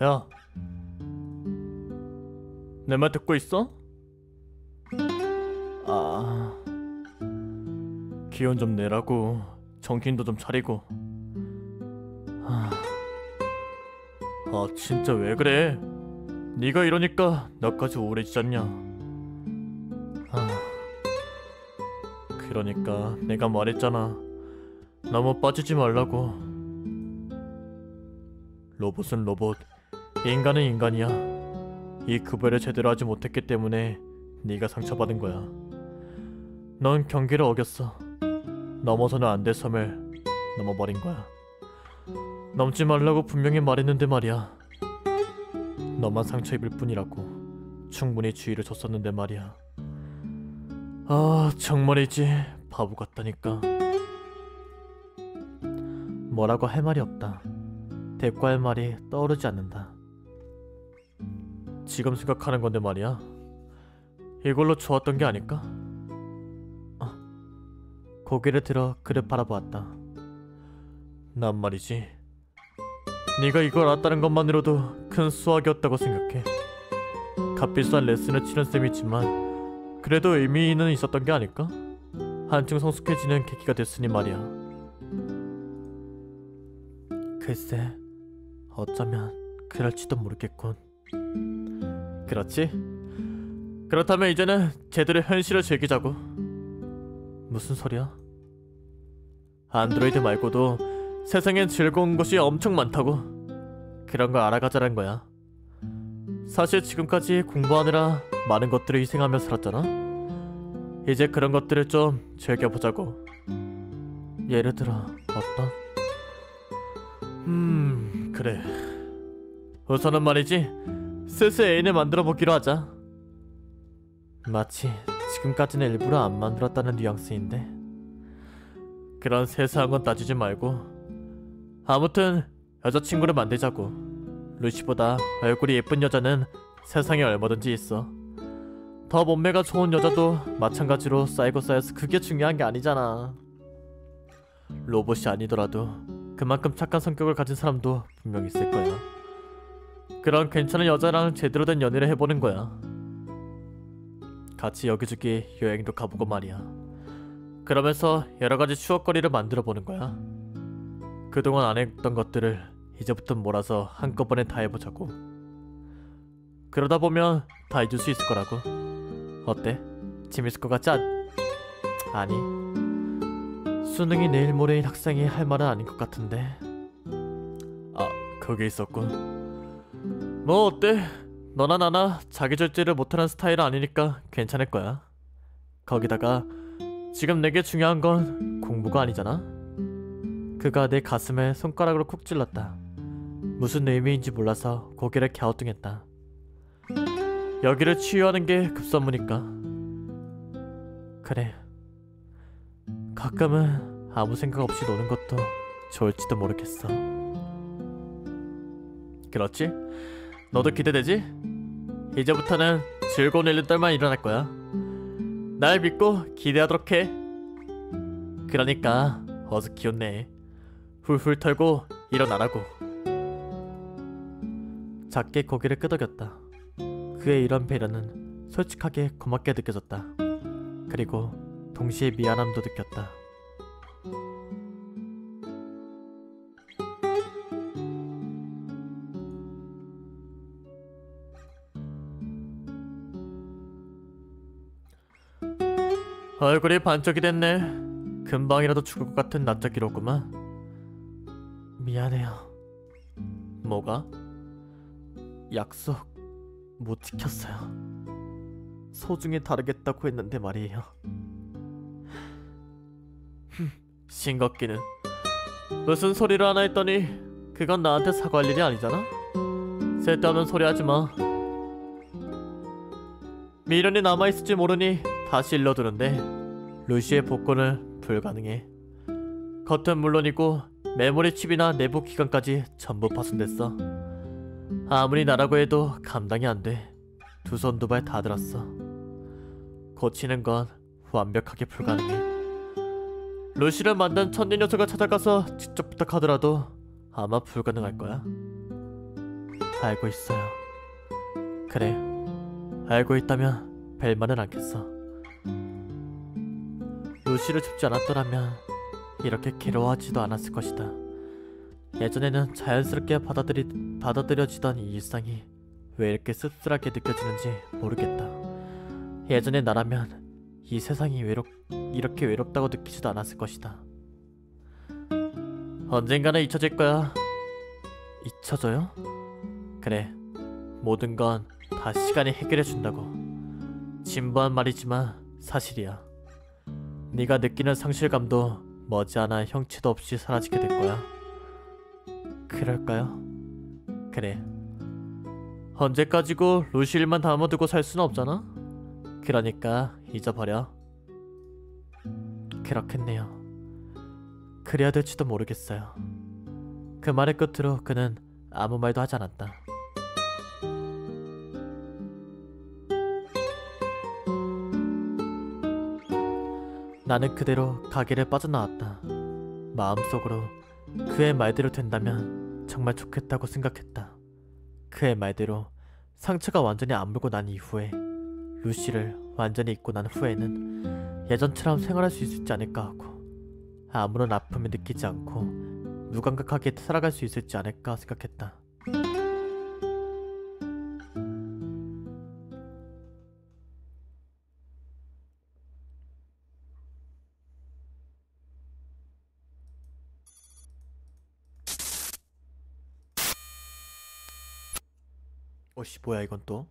Speaker 1: 야, 내 말 듣고 있어? 아, 기운 좀 내라고. 정신도 좀 차리고. 아, 진짜 왜 그래? 네가 이러니까 나까지 우울해지잖냐. 아, 그러니까 내가 말했잖아. 너무 빠지지 말라고. 로봇은 로봇, 인간은 인간이야. 이 구별을 제대로 하지 못했기 때문에 네가 상처받은 거야. 넌 경계를 어겼어. 넘어서는 안 될 섬을 넘어버린 거야. 넘지 말라고 분명히 말했는데 말이야. 너만 상처 입을 뿐이라고 충분히 주의를 줬었는데 말이야. 아, 정말이지 바보 같다니까. 뭐라고 할 말이 없다. 대꾸할 말이 떠오르지 않는다. 지금 생각하는 건데 말이야. 이걸로 좋았던 게 아닐까? 고개를 들어 그를 바라보았다. 난 말이지, 네가 이걸 알았다는 것만으로도 큰 수확이었다고 생각해. 값비싼 레슨을 치른 셈이지만 그래도 의미는 있었던 게 아닐까? 한층 성숙해지는 계기가 됐으니 말이야. 글쎄, 어쩌면 그럴지도 모르겠군. 그렇지? 그렇다면 이제는 제대로 현실을 즐기자고. 무슨 소리야? 안드로이드 말고도 세상엔 즐거운 것이 엄청 많다고. 그런 걸 알아가자란 거야. 사실 지금까지 공부하느라 많은 것들을 희생하며 살았잖아. 이제 그런 것들을 좀 즐겨보자고. 예를 들어 어떤? 그래. 우선은 말이지, 슬슬 애인을 만들어 보기로 하자. 마치 지금까지는 일부러 안 만들었다는 뉘앙스인데. 그런 세세한 건 따지지 말고 아무튼 여자친구를 만들자고. 루시보다 얼굴이 예쁜 여자는 세상에 얼마든지 있어. 더 몸매가 좋은 여자도 마찬가지로 쌓이고 쌓여서 그게 중요한 게 아니잖아. 로봇이 아니더라도 그만큼 착한 성격을 가진 사람도 분명 있을 거야. 그런 괜찮은 여자랑 제대로 된 연애를 해보는 거야. 같이 여기저기 여행도 가보고 말이야. 그러면서 여러가지 추억거리를 만들어보는 거야. 그동안 안 했던 것들을 이제부터 몰아서 한꺼번에 다 해보자고. 그러다 보면 다 잊을 수 있을 거라고. 어때? 재밌을 것 같지 아니, 수능이 내일 모레인 학생이 할 말은 아닌 것 같은데. 아, 그게 있었군. 뭐 어때? 너나 나나 자기절제를 못하는 스타일은 아니니까 괜찮을 거야. 거기다가 지금 내게 중요한 건 공부가 아니잖아. 그가 내 가슴에 손가락으로 쿡 찔렀다. 무슨 의미인지 몰라서 고개를 갸우뚱했다. 여기를 치유하는 게 급선무니까. 그래, 가끔은 아무 생각 없이 노는 것도 좋을지도 모르겠어. 그렇지? 너도 기대되지? 이제부터는 즐거운 일들만 일어날 거야. 날 믿고 기대하도록 해. 그러니까 어서 기운내. 훌훌 털고 일어나라고. 작게 고개를 끄덕였다. 그의 이런 배려는 솔직하게 고맙게 느껴졌다. 그리고 동시에 미안함도 느꼈다. 얼굴이 반쪽이 됐네. 금방이라도 죽을 것 같은 낯짝이로구만. 미안해요. 뭐가? 약속 못 지켰어요. 소중히 다루겠다고 했는데 말이에요. 싱겁기는. 무슨 소리를 하나 했더니 그건 나한테 사과할 일이 아니잖아. 쓸데없는 소리 하지마. 미련이 남아있을지 모르니 다시 일러두는데 루시의 복권은 불가능해. 겉은 물론이고 메모리 칩이나 내부 기관까지 전부 파손됐어. 아무리 나라고 해도 감당이 안 돼. 두 손 두 발 다 들었어. 고치는 건 완벽하게 불가능해. 루시를 만든 천재 녀석을 찾아가서 직접 부탁하더라도 아마 불가능할 거야. 알고 있어요. 그래, 알고 있다면 벨만은 않겠어. 루시를 죽지 않았더라면 이렇게 괴로워하지도 않았을 것이다. 예전에는 자연스럽게 받아들여지던 이 일상이 왜 이렇게 씁쓸하게 느껴지는지 모르겠다. 예전의 나라면 이 세상이 이렇게 외롭다고 느끼지도 않았을 것이다. 언젠가는 잊혀질 거야. 잊혀져요? 그래, 모든 건 다 시간이 해결해준다고. 진부한 말이지만 사실이야. 네가 느끼는 상실감도 머지않아 형체도 없이 사라지게 될 거야. 그럴까요? 그래. 언제까지고 루시일만 담아두고 살 수는 없잖아? 그러니까 잊어버려. 그렇겠네요. 그래야 될지도 모르겠어요. 그 말의 끝으로 그는 아무 말도 하지 않았다. 나는 그대로 가게를 빠져나왔다. 마음속으로 그의 말대로 된다면 정말 좋겠다고 생각했다. 그의 말대로 상처가 완전히 아물고 난 이후에, 루시를 완전히 잊고 난 후에는 예전처럼 생활할 수 있을지 않을까 하고, 아무런 아픔을 느끼지 않고 무감각하게 살아갈 수 있을지 않을까 생각했다. 어씨, 뭐야 이건 또?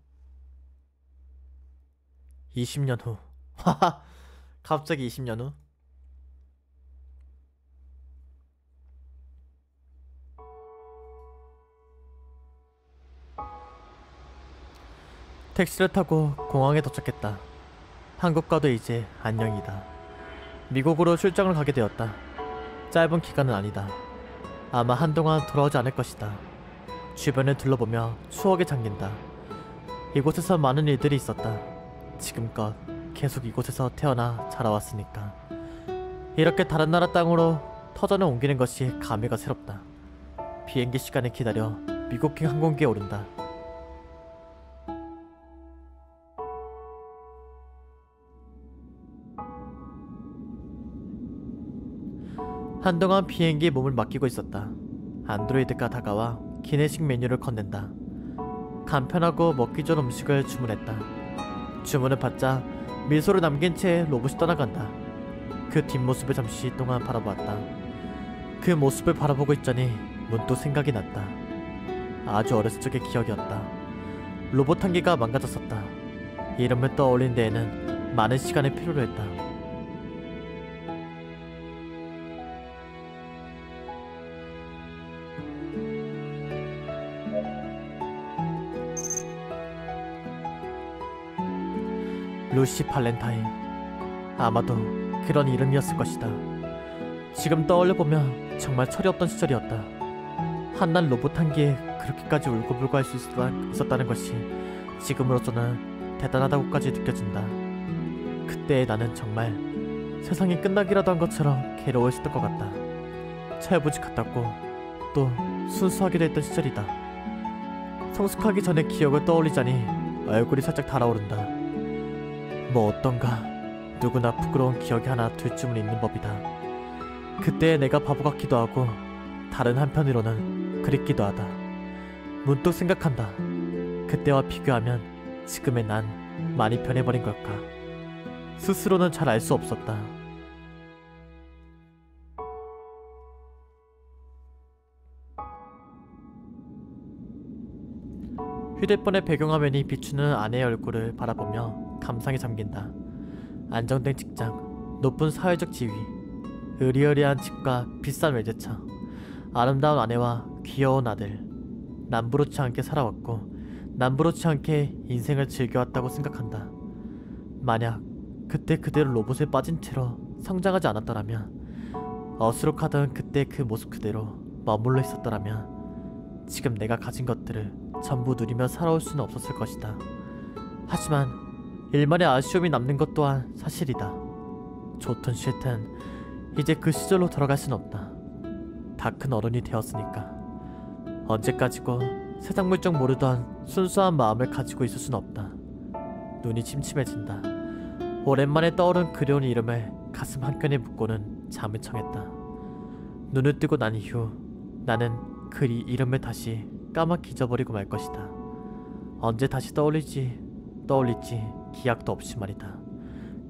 Speaker 1: 20년 후. 하하, 갑자기 20년 후? 택시를 타고 공항에 도착했다. 한국과도 이제 안녕이다. 미국으로 출장을 가게 되었다. 짧은 기간은 아니다. 아마 한동안 돌아오지 않을 것이다. 주변을 둘러보며 추억에 잠긴다. 이곳에서 많은 일들이 있었다. 지금껏 계속 이곳에서 태어나 자라왔으니까. 이렇게 다른 나라 땅으로 터전을 옮기는 것이 감회가 새롭다. 비행기 시간을 기다려 미국행 항공기에 오른다. 한동안 비행기에 몸을 맡기고 있었다. 안드로이드가 다가와 기내식 메뉴를 건넨다. 간편하고 먹기 좋은 음식을 주문했다. 주문을 받자 미소를 남긴 채 로봇이 떠나간다. 그 뒷모습을 잠시 동안 바라보았다. 그 모습을 바라보고 있자니 문득 생각이 났다. 아주 어렸을 적의 기억이었다. 로봇 한 개가 망가졌었다. 이름을 떠올린 데에는 많은 시간이 필요로 했다. 루시 발렌타인. 아마도 그런 이름이었을 것이다. 지금 떠올려보면 정말 철이 없던 시절이었다. 한낱 로봇 한 개에 그렇게까지 울고불고 할 수 있었다는 것이 지금으로서는 대단하다고까지 느껴진다. 그때의 나는 정말 세상이 끝나기라도 한 것처럼 괴로워했을 것 같다. 철부지 같았고 또 순수하기도 했던 시절이다. 성숙하기 전의 기억을 떠올리자니 얼굴이 살짝 달아오른다. 뭐 어떤가, 누구나 부끄러운 기억이 하나 둘 쯤은 있는 법이다. 그때의 내가 바보 같기도 하고 다른 한편으로는 그립기도 하다. 문득 생각한다. 그때와 비교하면 지금의 난 많이 변해버린 걸까. 스스로는 잘 알 수 없었다. 휴대폰의 배경화면이 비추는 아내의 얼굴을 바라보며 감상에 잠긴다. 안정된 직장, 높은 사회적 지위, 으리으리한 집과 비싼 외제차, 아름다운 아내와 귀여운 아들. 남부럽지 않게 살아왔고 남부럽지 않게 인생을 즐겨왔다고 생각한다. 만약 그때 그대로 로봇에 빠진 채로 성장하지 않았더라면, 어수룩하던 그때 그 모습 그대로 머물러 있었더라면 지금 내가 가진 것들을 전부 누리며 살아올 수는 없었을 것이다. 하지만 일말의 아쉬움이 남는 것 또한 사실이다. 좋든 싫든 이제 그 시절로 돌아갈 순 없다. 다 큰 어른이 되었으니까. 언제까지고 세상 물정 모르던 순수한 마음을 가지고 있을 순 없다. 눈이 침침해진다. 오랜만에 떠오른 그리운 이름을 가슴 한켠에 묻고는 잠을 청했다. 눈을 뜨고 난 이후 나는 그 이름을 다시 까맣게 잊어버리고 말 것이다. 언제 다시 떠올릴지 기약도 없이 말이다.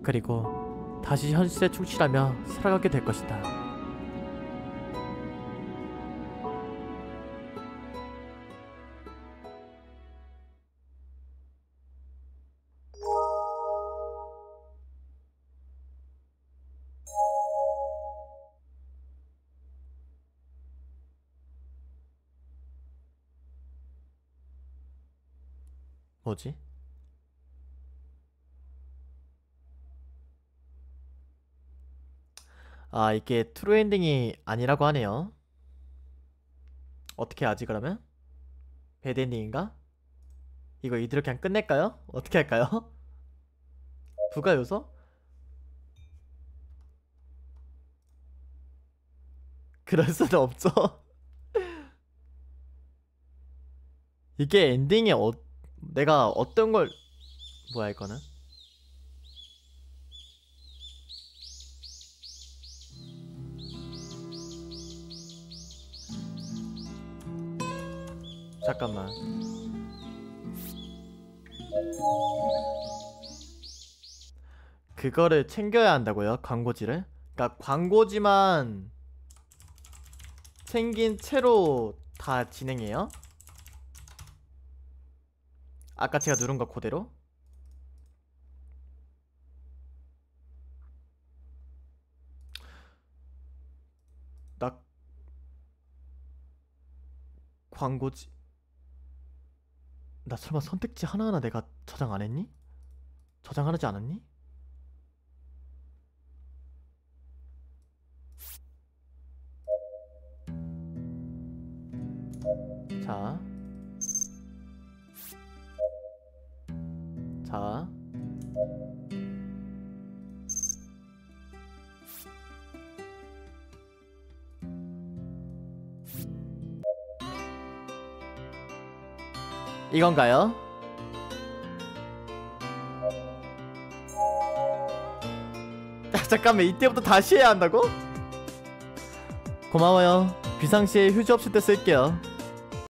Speaker 1: 그리고 다시 현실에 충실하며 살아가게 될 것이다. 뭐지? 아, 이게 트루 엔딩이 아니라고 하네요. 어떻게 하지 그러면? 배드 엔딩인가? 이거 이대로 그냥 끝낼까요? 어떻게 할까요? 부가 요소? 그럴 수는 없죠. 이게 엔딩이 내가 어떤 걸 뭐야 이거는? 잠깐만. 그거를 챙겨야 한다고요? 광고지를? 그러니까 광고지만 챙긴 채로 다 진행해요? 아까 제가 누른 거 그대로? 나 광고지 나 설마 선택지 하나하나 내가 저장 안 했니? 저장하지 않았니? 자. 자. 이건가요? 잠깐만, 이때부터 다시 해야 한다고? 고마워요. 비상시에 휴지 없을 때 쓸게요.